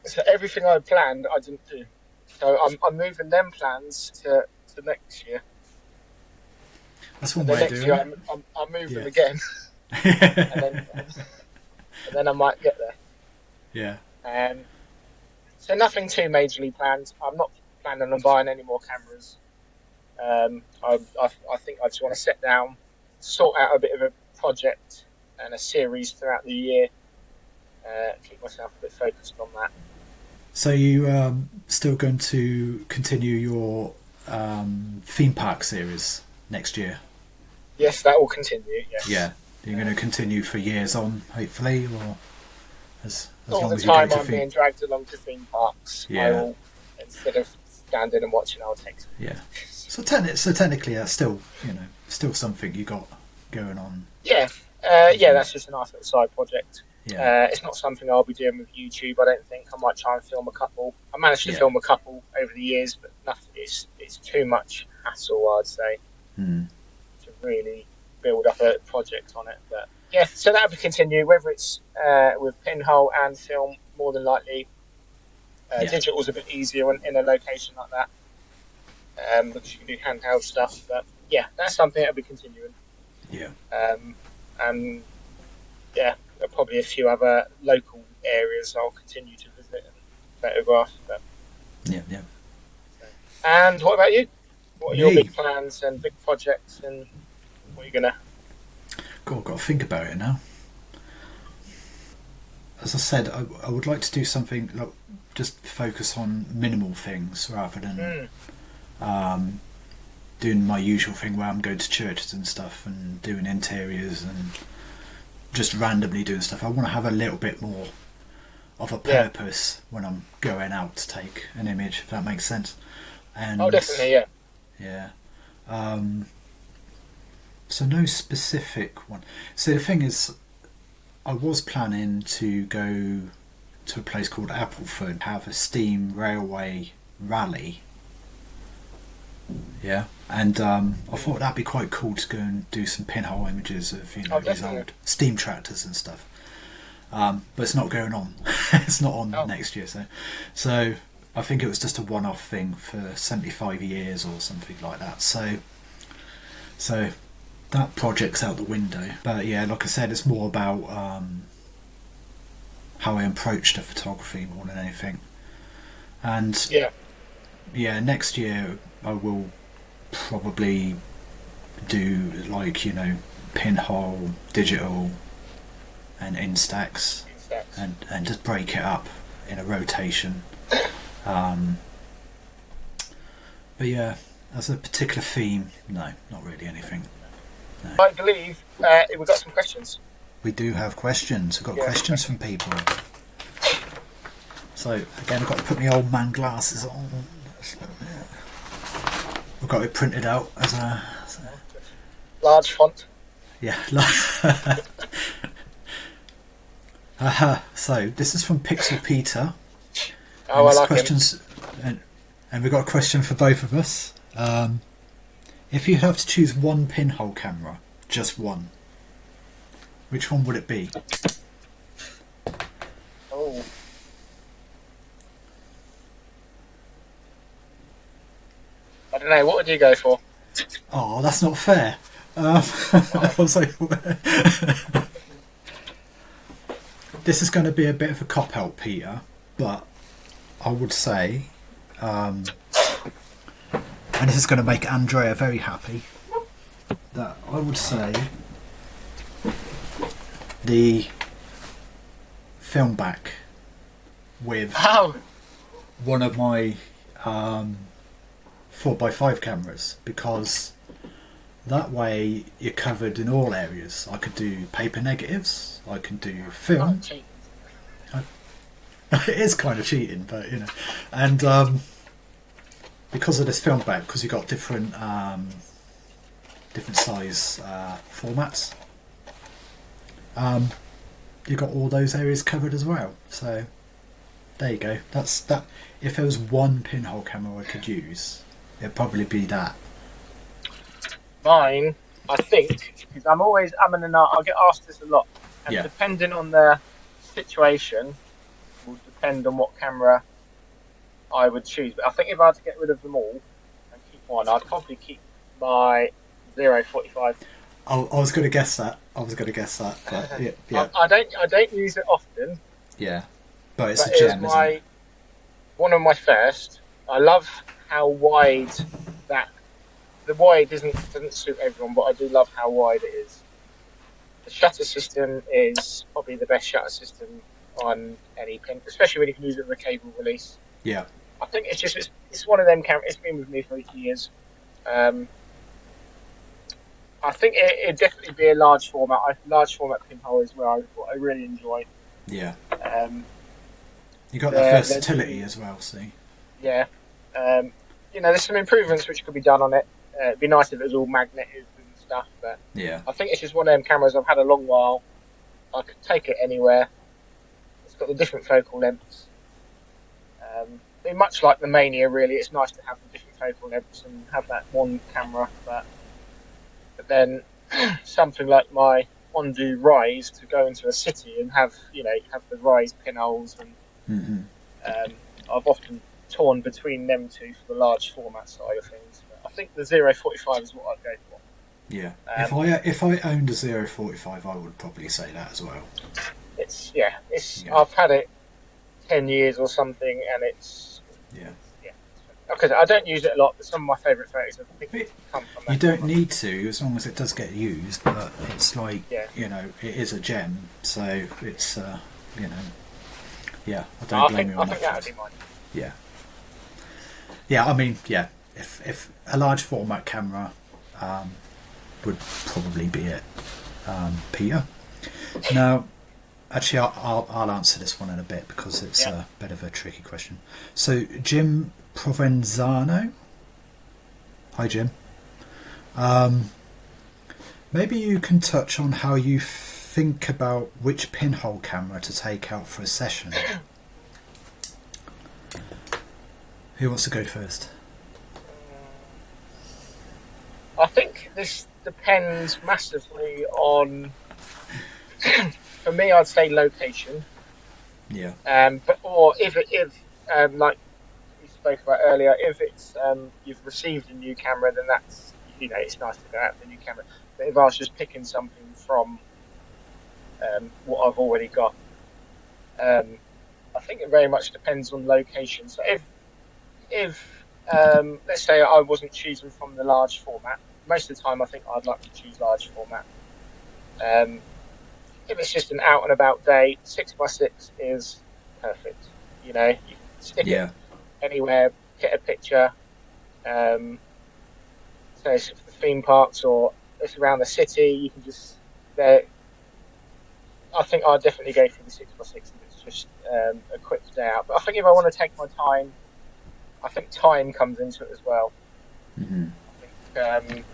So everything I planned, I didn't do. So I'm moving them plans to next year. That's one way of doing it. I'll move them again. and then I might get there. Yeah. So nothing too majorly planned. I'm not planning on buying any more cameras. I think I just want to sit down, sort out a bit of a project and a series throughout the year. Keep myself a bit focused on that. So you still going to continue your theme park series next year? Yes, that will continue. Yes. Yeah. You're going to continue for years on, hopefully, or as all long the as you go time to I'm being dragged along to theme parks. Yeah. I will, instead of standing and watching, I'll take some. Yeah. So technically, that's still still something you got going on. Yeah. That's just a nice little side project. Yeah. It's not something I'll be doing with YouTube. I don't think. I might try and film a couple. I managed to film a couple over the years, but nothing. It's too much hassle, I'd say, to really build up a project on it. But yeah, so that'll continue, whether it's with pinhole and film, more than likely. Digital's a bit easier in a location like that, because you can do handheld stuff. But yeah, that's something that'll be continuing. Yeah. And yeah, there are probably a few other local areas I'll continue to visit and photograph. But yeah. And what about you? What are your Me? big plans and big projects, and what are you gonna? Got to think about it now. As I said, I would like to do something like just focus on minimal things rather than doing my usual thing where I'm going to churches and stuff and doing interiors and just randomly doing stuff. I want to have a little bit more of a purpose when I'm going out to take an image, if that makes sense. And definitely, yeah. Yeah. So no specific one. So the thing is, I was planning to go to a place called Appleford, have a steam railway rally. Yeah. And I thought that'd be quite cool to go and do some pinhole images of these old steam tractors and stuff. But it's not going on. It's not on next year. So I think it was just a one-off thing for 75 years or something like that. So that project's out the window. But yeah, like I said, it's more about how I approach the photography more than anything. And yeah, next year I will probably do pinhole, digital and instax and just break it up in a rotation. But yeah, as a particular theme, no, not really anything. No. I believe we've got some questions. We do have questions. We've got questions from people. So again, I've got to put my old man glasses on. We've got it printed out as a large font. Yeah. So this is from Pixel Peter. Oh, I like questions, and we've got a question for both of us. If you have to choose one pinhole camera, just one, which one would it be? Oh. I don't know. What would you go for? Oh, that's not fair. I was like, this is going to be a bit of a cop-out, Peter, but I would say, and this is going to make Andrea very happy, that I would say the film back with one of my 4x5 cameras, because that way you're covered in all areas. I could do paper negatives, I can do film. It is kind of cheating, but you know, and because of this film back, because you've got different size formats, you've got all those areas covered as well. So there you go. That's that. If there was one pinhole camera I could use, it'd probably be that. Mine, I think, because I'll get asked this a lot, and depending on the situation, will depend on what camera I would choose. But I think if I had to get rid of them all and keep one, I'd probably keep my 0.45. I was going to guess that. But yeah. I don't use it often. Yeah, but it's a gem, isn't it? One of my first. I love how wide the wide doesn't suit everyone, but I do love how wide it is. The shutter system is probably the best shutter system on any pin, especially when you can use it with a cable release. Yeah. I think it's one of them cameras. It's been with me for 8 years. I think it'd definitely be a large format. Large format pinhole is what I really enjoy. Yeah. You got that versatility as well, see? Yeah. There's some improvements which could be done on it. It'd be nice if it was all magnetic and stuff, but I think it's just one of them cameras I've had a long while. I could take it anywhere. It's got the different focal lengths. Much like the Mania, really, it's nice to have the different focal lengths and have that one camera. But then something like my Ondu Rise to go into a city and have the Rise pinholes, and I've often torn between them two for the large format side of things. But I think the 0.45 is what I'd go for. Yeah, if I owned a 0.45, I would probably say that as well. I've had it 10 years or something, and it's because I don't use it a lot, but some of my favourite photos I think come from that. You don't need to, as long as it does get used, but it's like it is a gem, so it's I don't blame you on that. I think that would be mine. Yeah, I mean, if a large format camera would probably be it, Peter. Now, actually, I'll answer this one in a bit because it's a bit of a tricky question. So, Jim Provenzano. Hi, Jim. Maybe you can touch on how you think about which pinhole camera to take out for a session. Who wants to go first? I think this depends massively on. For me, I'd say location. Yeah. Or if like we spoke about earlier, if it's you've received a new camera, then that's it's nice to go out with a new camera. But if I was just picking something from what I've already got, I think it very much depends on location. So if let's say I wasn't choosing from the large format, most of the time I think I'd like to choose large format. If it's just an out and about day, 6x6 is perfect. You can stick it anywhere, get a picture. So it's for the theme parks or it's around the city. You can just there. I think I'd definitely go for the 6x6 if it's just a quick day out. But I think if I want to take my time, I think time comes into it as well. Mm-hmm. I think,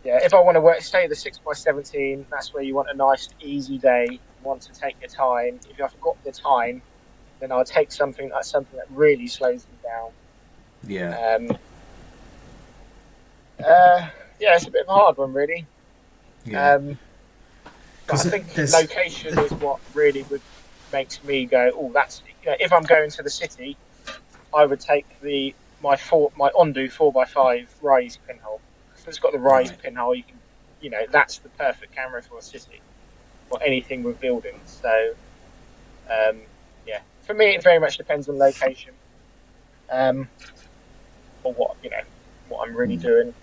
yeah, if I want to work, say the 6x17, that's where you want a nice, easy day. You want to take your time. If I've got the time, then I'll take something that really slows me down. Yeah. Yeah, it's a bit of a hard one, really. Yeah. But I think location is what really makes me go, oh, that's, if I'm going to the city, I would take my Ondu 4x5 rise pinhole. If it's got the rise pinhole, you can, that's the perfect camera for a city or anything with buildings. So, yeah, for me, it very much depends on location, or what I'm really doing.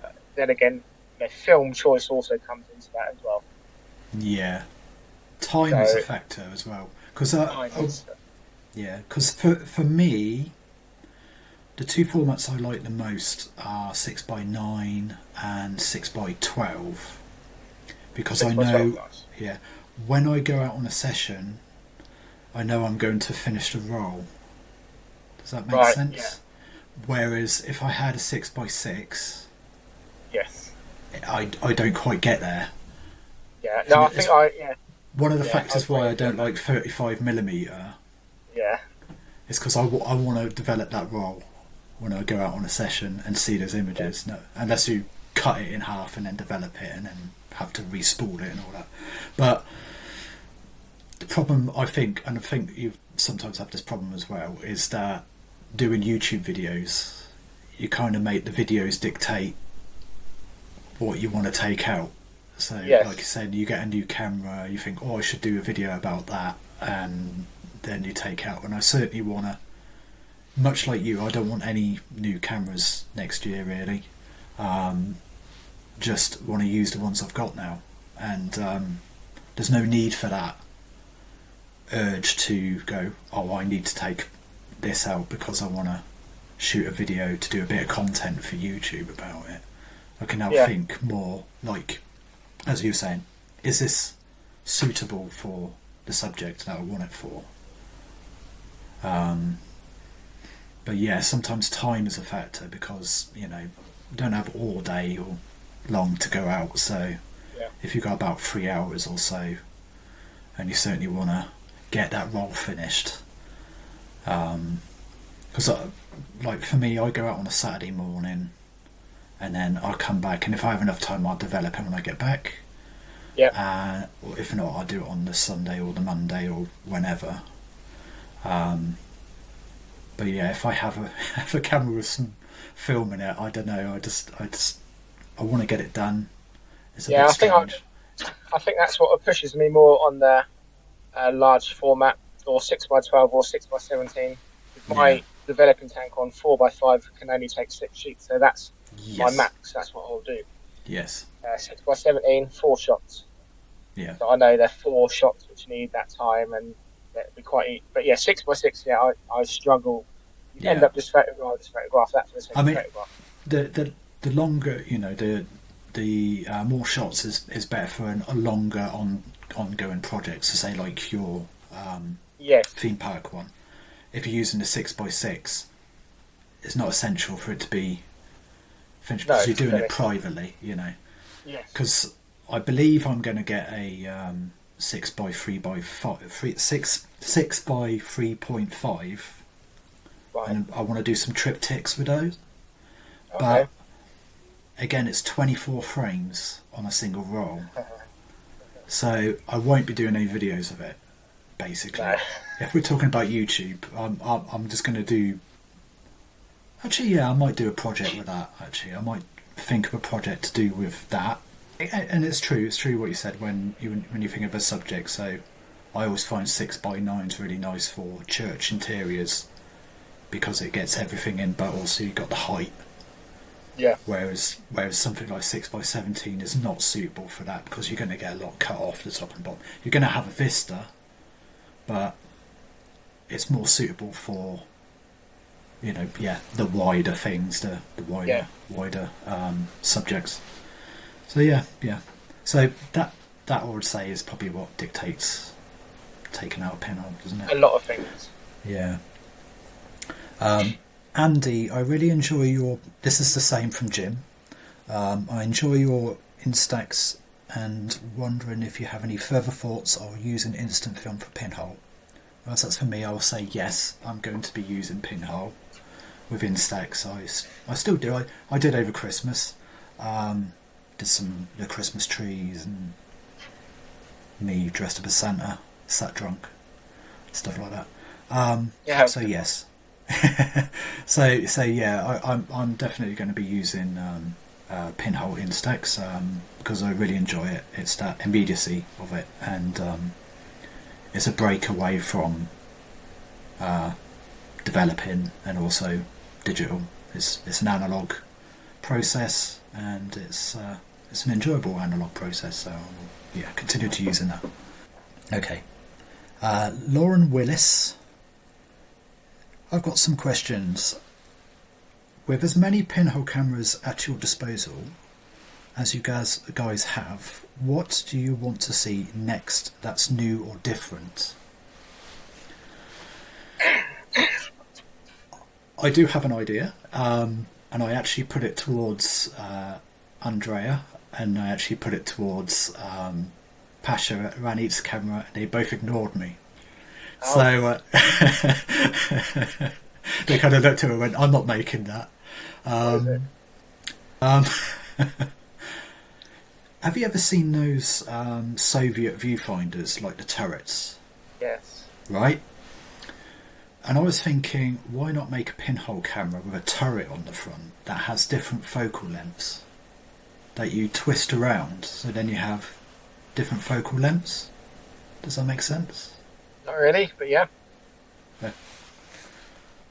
But then again, film choice also comes into that as well. Yeah, time is a factor as well. Because for me, the two formats I like the most are 6x9 and 6x12, because I know, when I go out on a session, I know I'm going to finish the roll. Does that make sense? Yeah. Whereas if I had a 6x6, yes, I don't quite get there. Yeah, no, I think one of the factors why I don't like 35mm. Yeah. Is because I want to develop that roll when I go out on a session and see those images. No, unless you cut it in half and then develop it and then have to re-spool it and all that. But the problem, I think you sometimes have this problem as well, is that doing YouTube videos, you kind of make the videos dictate what you want to take out. So, like you said, you get a new camera, you think, I should do a video about that, and then you take out. And I certainly want to, much like you, I don't want any new cameras next year, really. Just want to use the ones I've got now. And there's no need for that urge to go, I need to take this out because I want to shoot a video to do a bit of content for YouTube about it. I can now think more like, as you were saying, is this suitable for the subject that I want it for? But yeah, sometimes time is a factor because, don't have all day or long to go out. So if you've got about 3 hours or so, and you certainly want to get that roll finished. Because like for me, I go out on a Saturday morning, and then I'll come back, and if I have enough time, I'll develop it when I get back. Yeah. Or if not, I'll do it on the Sunday or the Monday or whenever. But yeah, if I have a camera with some film in it, I don't know. I want to get it done. It's a bit strange. I think that's what pushes me more on the large format, or 6x12 or 6x17. My developing tank on 4x5 can only take 6 sheets, so that's my max. That's what I'll do. Yes. 6x17, 4 shots. Yeah. So I know they're 4 shots which need that time, and that'd be quite. But yeah, 6x6. Yeah, I struggle. You end up just photograph that for the sake of photograph. The longer, the more shots is better for a longer ongoing project. So say like your theme park one. If you're using a 6x6, it's not essential for it to be finished because you're doing it privately, Yes. Because I believe I'm going to get a 6x3.5, and I want to do some triptychs with those. Okay. But again, it's 24 frames on a single roll, so I won't be doing any videos of it. Basically, if we're talking about YouTube, I'm just going to do. Actually, I might do a project with that. Actually, I might think of a project to do with that. And it's true what you said when you think of a subject. So I always find 6x9s really nice for church interiors because it gets everything in, but also you've got the height. Yeah. Whereas something like 6x17 is not suitable for that because you're going to get a lot cut off the top and bottom. You're going to have a vista, but it's more suitable for, the wider things, the wider subjects. So yeah. So that I would say is probably what dictates taking out a pinhole, doesn't it? A lot of things. Yeah. Andy, I really enjoy your. This is the same from Jim. I enjoy your Instax and wondering if you have any further thoughts on using instant film for pinhole. Well, that's for me. I'll say yes. I'm going to be using pinhole with Instax. I still do. I did over Christmas. Did some the Christmas trees and me dressed up as Santa, sat drunk, stuff like that. So yes. so yeah, I'm definitely going to be using pinhole Instax because I really enjoy it. It's that immediacy of it, and it's a break away from developing and also digital. It's an analog process, and it's an enjoyable analog process. So yeah, continue to using that. Okay, Lauren Willis. I've got some questions. With as many pinhole cameras at your disposal as you guys have, what do you want to see next that's new or different? I do have an idea, and I actually put it towards Andrea, and I actually put it towards Pasha at Ranit's camera, and they both ignored me. So they kind of looked at her and went, I'm not making that. Have you ever seen those Soviet viewfinders, like the turrets? Yes. Right? And I was thinking, why not make a pinhole camera with a turret on the front that has different focal lengths that you twist around, so then you have different focal lengths? Does that make sense? Not really, but yeah.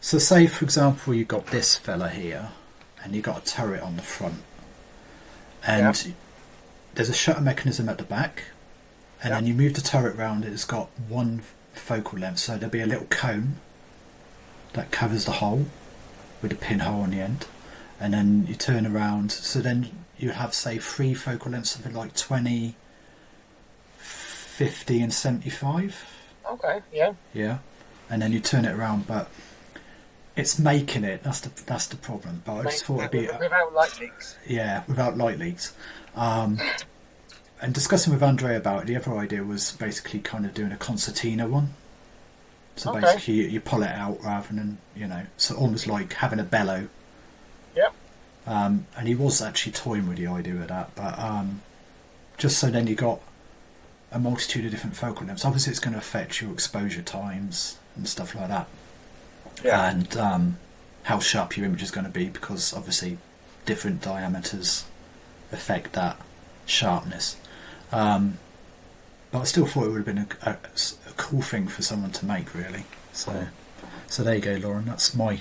So say, for example, you've got this fella here, and you've got a turret on the front, and there's a shutter mechanism at the back, and then you move the turret round, it's got one focal length, so there'll be a little cone that covers the hole with a pinhole on the end, and then you turn around, so then you have, say, three focal lengths, something like 20, 50 and 75. Okay, yeah. Yeah, and then you turn it around, but it's making it. That's the problem. But I just thought it'd be without light leaks. Yeah, without light leaks. And discussing with Andre about it, the other idea was basically kind of doing a concertina one. So basically, you pull it out rather than so almost like having a bellow. Yep. And he was actually toying with the idea of that, but just so then you got a multitude of different focal lengths. Obviously, it's going to affect your exposure times and stuff like that. Yeah. And how sharp your image is going to be, because obviously different diameters affect that sharpness. But I still thought it would have been a cool thing for someone to make, really. So there you go, Lauren. That's my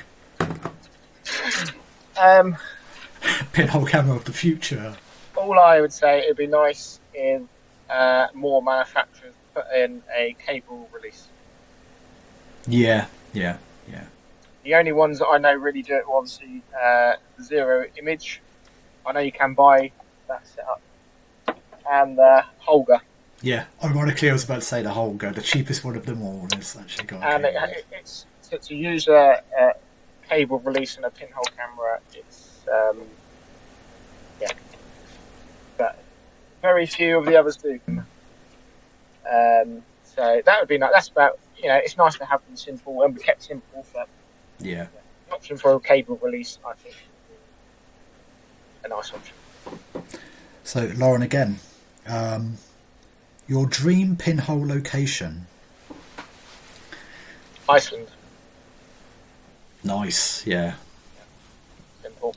pinhole camera of the future. All I would say, it'd be nice if more manufacturers put in a cable release. Yeah. The only ones that I know really do it are obviously Zero Image. I know you can buy that setup. And Holger. Yeah, ironically, I was about to say the Holger, the cheapest one of them all, has actually got. And it's to use a cable release in a pinhole camera. It's but very few of the others do. So that would be nice. That's about it's nice to have them simple and kept simple. But yeah, the option for a cable release, I think, a nice option. So Lauren, again. Your dream pinhole location? Iceland. Nice, yeah. Simple.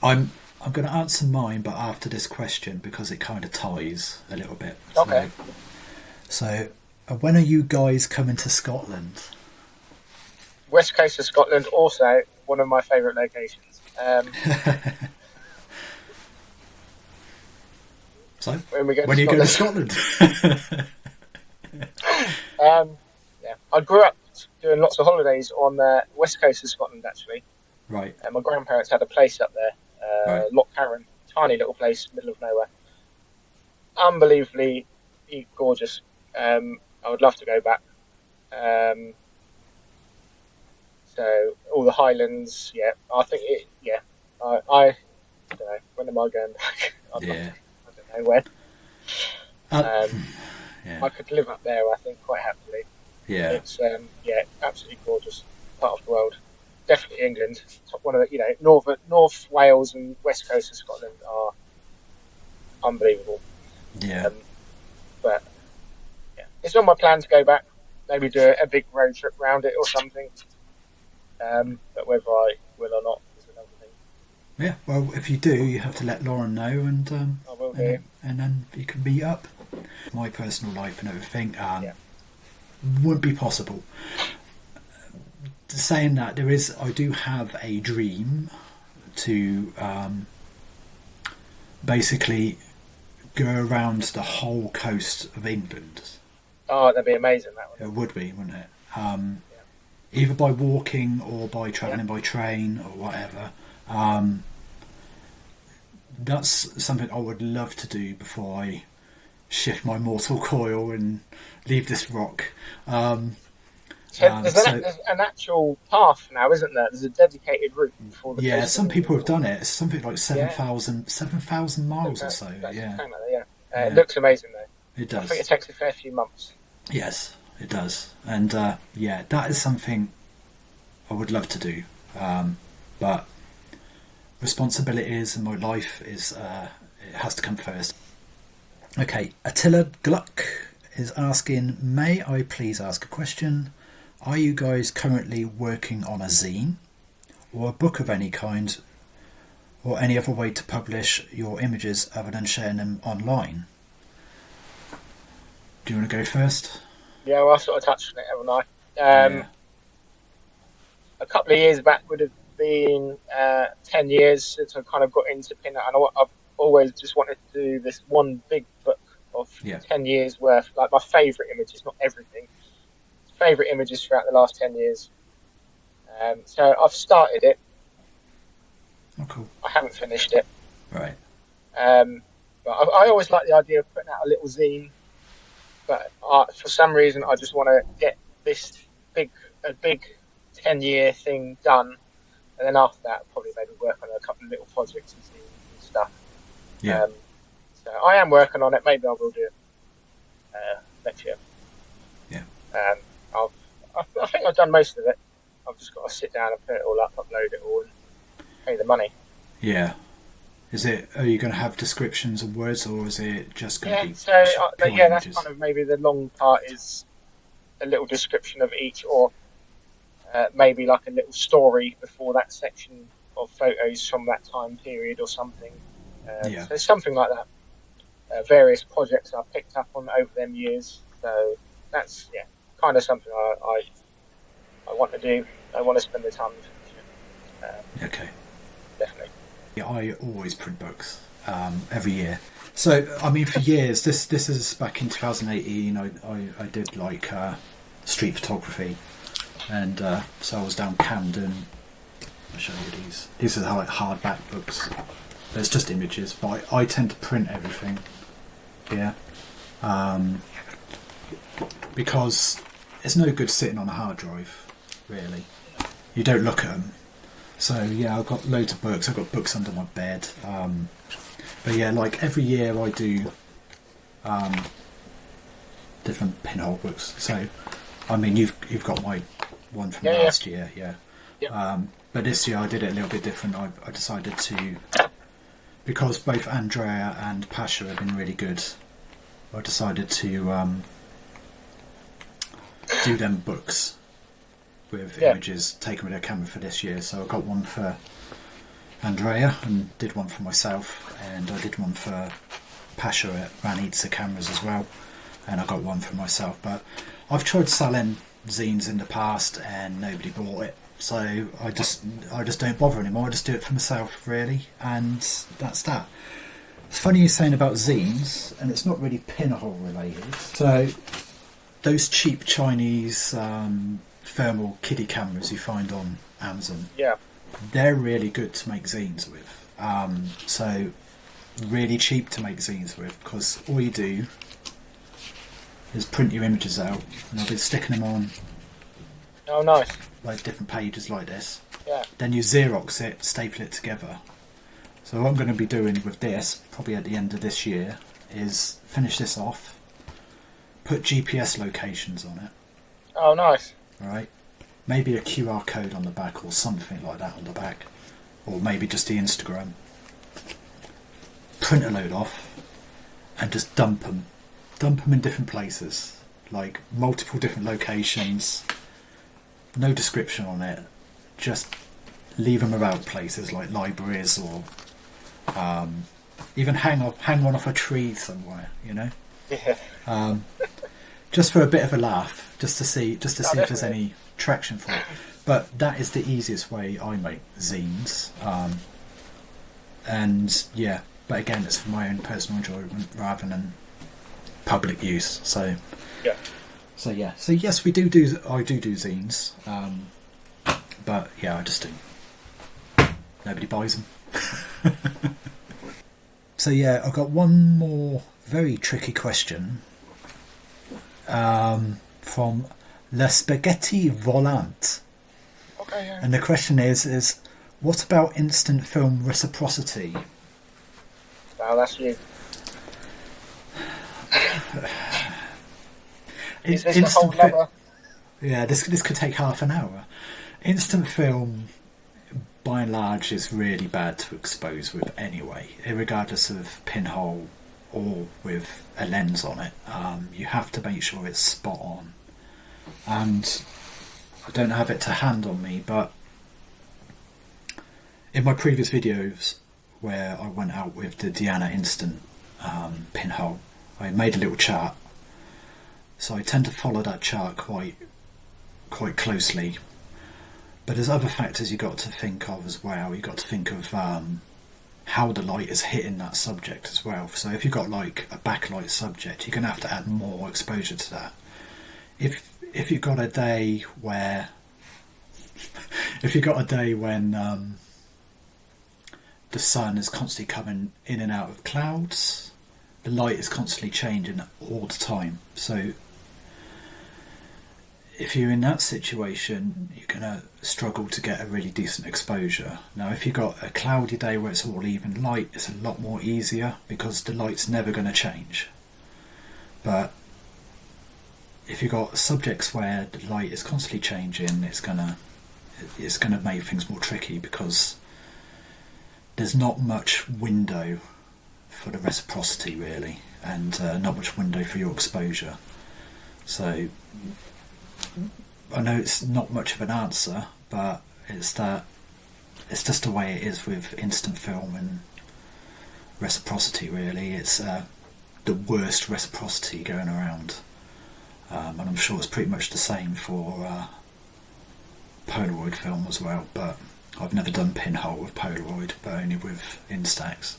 I'm going to answer mine, but after this question, because it kind of ties a little bit. Okay. So when are you guys coming to Scotland? West coast of Scotland, also one of my favourite locations. So, when you go to Scotland? Yeah, I grew up doing lots of holidays on the west coast of Scotland, actually. Right. And my grandparents had a place up there, Right. Loch Carron, tiny little place, middle of nowhere. Unbelievably gorgeous. I would love to go back. So all the Highlands, yeah. I think it, yeah. I don't know. When am I going back? I don't know when. Yeah. I could live up there, I think, quite happily. Yeah. It's absolutely gorgeous part of the world. Definitely England. One of the North Wales and west coast of Scotland are unbelievable. Yeah. But yeah, it's on my plan to go back. Maybe do a big road trip around it or something. But whether I will or not is another thing. Yeah. Well, if you do, you have to let Lauren know, and I will do. And then you can meet up. My personal life and everything wouldn't be possible. Saying that, I do have a dream to basically go around the whole coast of England. Oh, that'd be amazing, that one. It would be, wouldn't it? Either by walking or by travelling by train or whatever. That's something I would love to do before I shift my mortal coil and leave this rock. There's an actual path now, isn't there? There's a dedicated route for the. Yeah, some people have done it. It's something like 7,000 miles or so. Yeah. It looks amazing though. It does. I think it takes a fair few months. Yes, it does. And that is something I would love to do. But responsibilities in my life is it has to come first. Okay, Attila Gluck is asking, may I please ask a question? Are you guys currently working on a zine or a book of any kind, or any other way to publish your images other than sharing them online? Do you want to go first? Yeah, well, I sort of touched on it, haven't I? A couple of years back would have been 10 years since I kind of got into pin-up, and I've always just wanted to do this one big book of 10 years worth, like my favourite images, not everything, favourite images throughout the last 10 years. So I've started it. Oh, cool. I haven't finished it. Right. But I always like the idea of putting out a little zine, but for some reason I just want to get this big 10-year thing done, and then after that probably maybe work on a couple of little projects and stuff. Yeah. So I am working on it. Maybe I will do it next year. Yeah. I think I've done most of it. I've just got to sit down and put it all up, upload it all, and pay the money. Yeah. Are you going to have descriptions of words, or is it just going to be? So that's kind of maybe the long part is a little description of each, or maybe like a little story before that section of photos from that time period or something. So something like that. Various projects I've picked up on over them years. So that's kind of something I want to do. I want to spend the time with. Okay. Definitely. Yeah, I always print books every year. So I mean, for years, this is back in 2018. I did like street photography, and so I was down Camden. I'll show you these. These are like hardback books. There's just images, but I tend to print everything. Yeah. Because it's no good sitting on a hard drive, really. You don't look at them. So yeah, I've got loads of books. I've got books under my bed. But yeah, like every year I do different pinhole books. So I mean, you've got my one from last year, but this year I did it a little bit different. I decided to, because both Andrea and Pasha have been really good, I decided to do them books with images taken with a camera for this year. So I got one for Andrea and did one for myself, and I did one for Pasha at Ranitza Cameras as well, and I got one for myself. But I've tried selling zines in the past and nobody bought it, so I just don't bother anymore. I just do it for myself, really, and that's that. It's funny you're saying about zines, and it's not really pinhole related. So those cheap Chinese thermal kiddie cameras you find on Amazon. Yeah. They're really good to make zines with. So really cheap to make zines with, because all you do is print your images out, and I'll be sticking them on. Oh, nice. Like different pages like this. Yeah. Then you Xerox it, staple it together. So what I'm going to be doing with this, probably at the end of this year, is finish this off, put GPS locations on it. Oh, nice. Alright. Maybe a QR code on the back or something like that on the back. Or maybe just the Instagram. Print a load off and just dump them. Dump them in different places. Like multiple different locations. No description on it. Just leave them around places like libraries, or even hang one off a tree somewhere, you know? Yeah. Just for a bit of a laugh, just to see if there's any traction for it. But that is the easiest way I make zines. And yeah, but again, it's for my own personal enjoyment rather than public use. So yeah. So yeah. So yes, I do do zines. But yeah, I just do. Nobody buys them. So yeah, I've got one more very tricky question. From La Spaghetti Volante. Okay, yeah. And the question is what about instant film reciprocity? Wow, that's you. Is this a whole other? Yeah, this could take half an hour. Instant film, by and large, is really bad to expose with anyway, regardless of pinhole or with a lens on it. You have to make sure it's spot on. And I don't have it to hand on me, but in my previous videos where I went out with the Diana Instant pinhole, I made a little chart. So I tend to follow that chart quite closely. But there's other factors you've got to think of as well. You've got to think of how the light is hitting that subject as well. So if you've got like a backlight subject, you're going to have to add more exposure to that. If you've got a day when the sun is constantly coming in and out of clouds, the light is constantly changing all the time. So if you're in that situation, you're going to struggle to get a really decent exposure. Now, if you've got a cloudy day where it's all even light, it's a lot more easier because the light's never going to change. But if you've got subjects where the light is constantly changing, it's going to make things more tricky because there's not much window for the reciprocity really, and not much window for your exposure. So I know it's not much of an answer, but it's just the way it is with instant film and reciprocity really. It's the worst reciprocity going around, and I'm sure it's pretty much the same for Polaroid film as well, but I've never done pinhole with Polaroid, but only with Instax.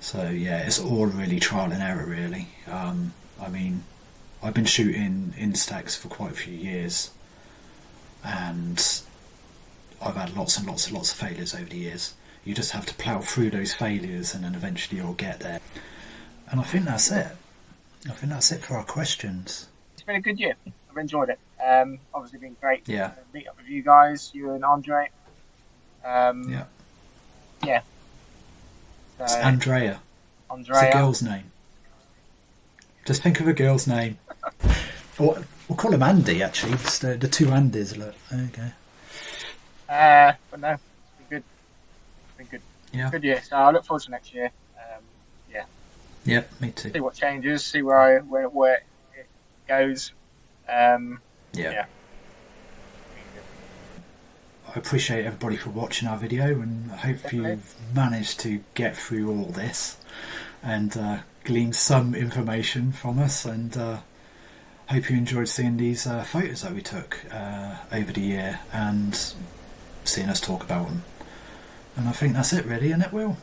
So yeah, it's all really trial and error really. I mean, I've been shooting Instax for quite a few years, and I've had lots and lots and lots of failures over the years. You just have to plough through those failures and then eventually you'll get there. And I think that's it. I think that's it for our questions. It's been a good year. I've enjoyed it. Obviously been great Yeah. to meet up with you guys, you and Andre. Yeah. Yeah. So, It's Andrea. It's a Andrea. girl's name. Just think of a girl's name. Or we'll call him Andy actually. It's the two Andys. Look. Okay. But no, it's been good. It's been good. Yeah. Good year. So I look forward to next year. Yeah. Yeah, me too. See what changes. See where it goes. Yeah. I appreciate everybody for watching our video, and I hope Definitely. you've managed to get through all this and glean some information from us, and hope you enjoyed seeing these photos that we took over the year and seeing us talk about them. And I think that's it really, isn't it, Will?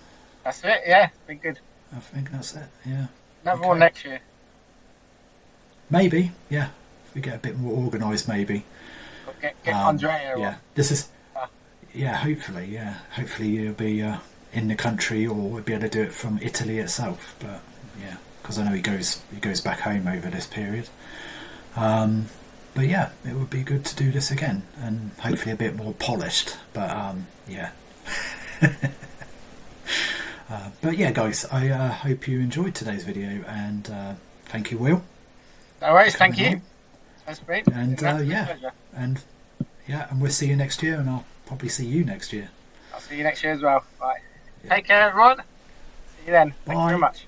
That's it. Yeah, been good. I think that's it, yeah. Another Okay. one next year. Maybe, yeah. If we get a bit more organised, maybe. Get Andrea. Yeah, this is. Yeah, hopefully, yeah. Hopefully you'll be in the country, or we'll be able to do it from Italy itself. But yeah, because I know he goes back home over this period. But yeah, it would be good to do this again, and hopefully a bit more polished. But yeah. But yeah, guys, I hope you enjoyed today's video, and thank you, Will. No worries, thank you. That's great. And and we'll see you next year, and I'll probably see you next year. I'll see you next year as well. Right. Yeah. Take care, everyone. See you then. Thank you very much.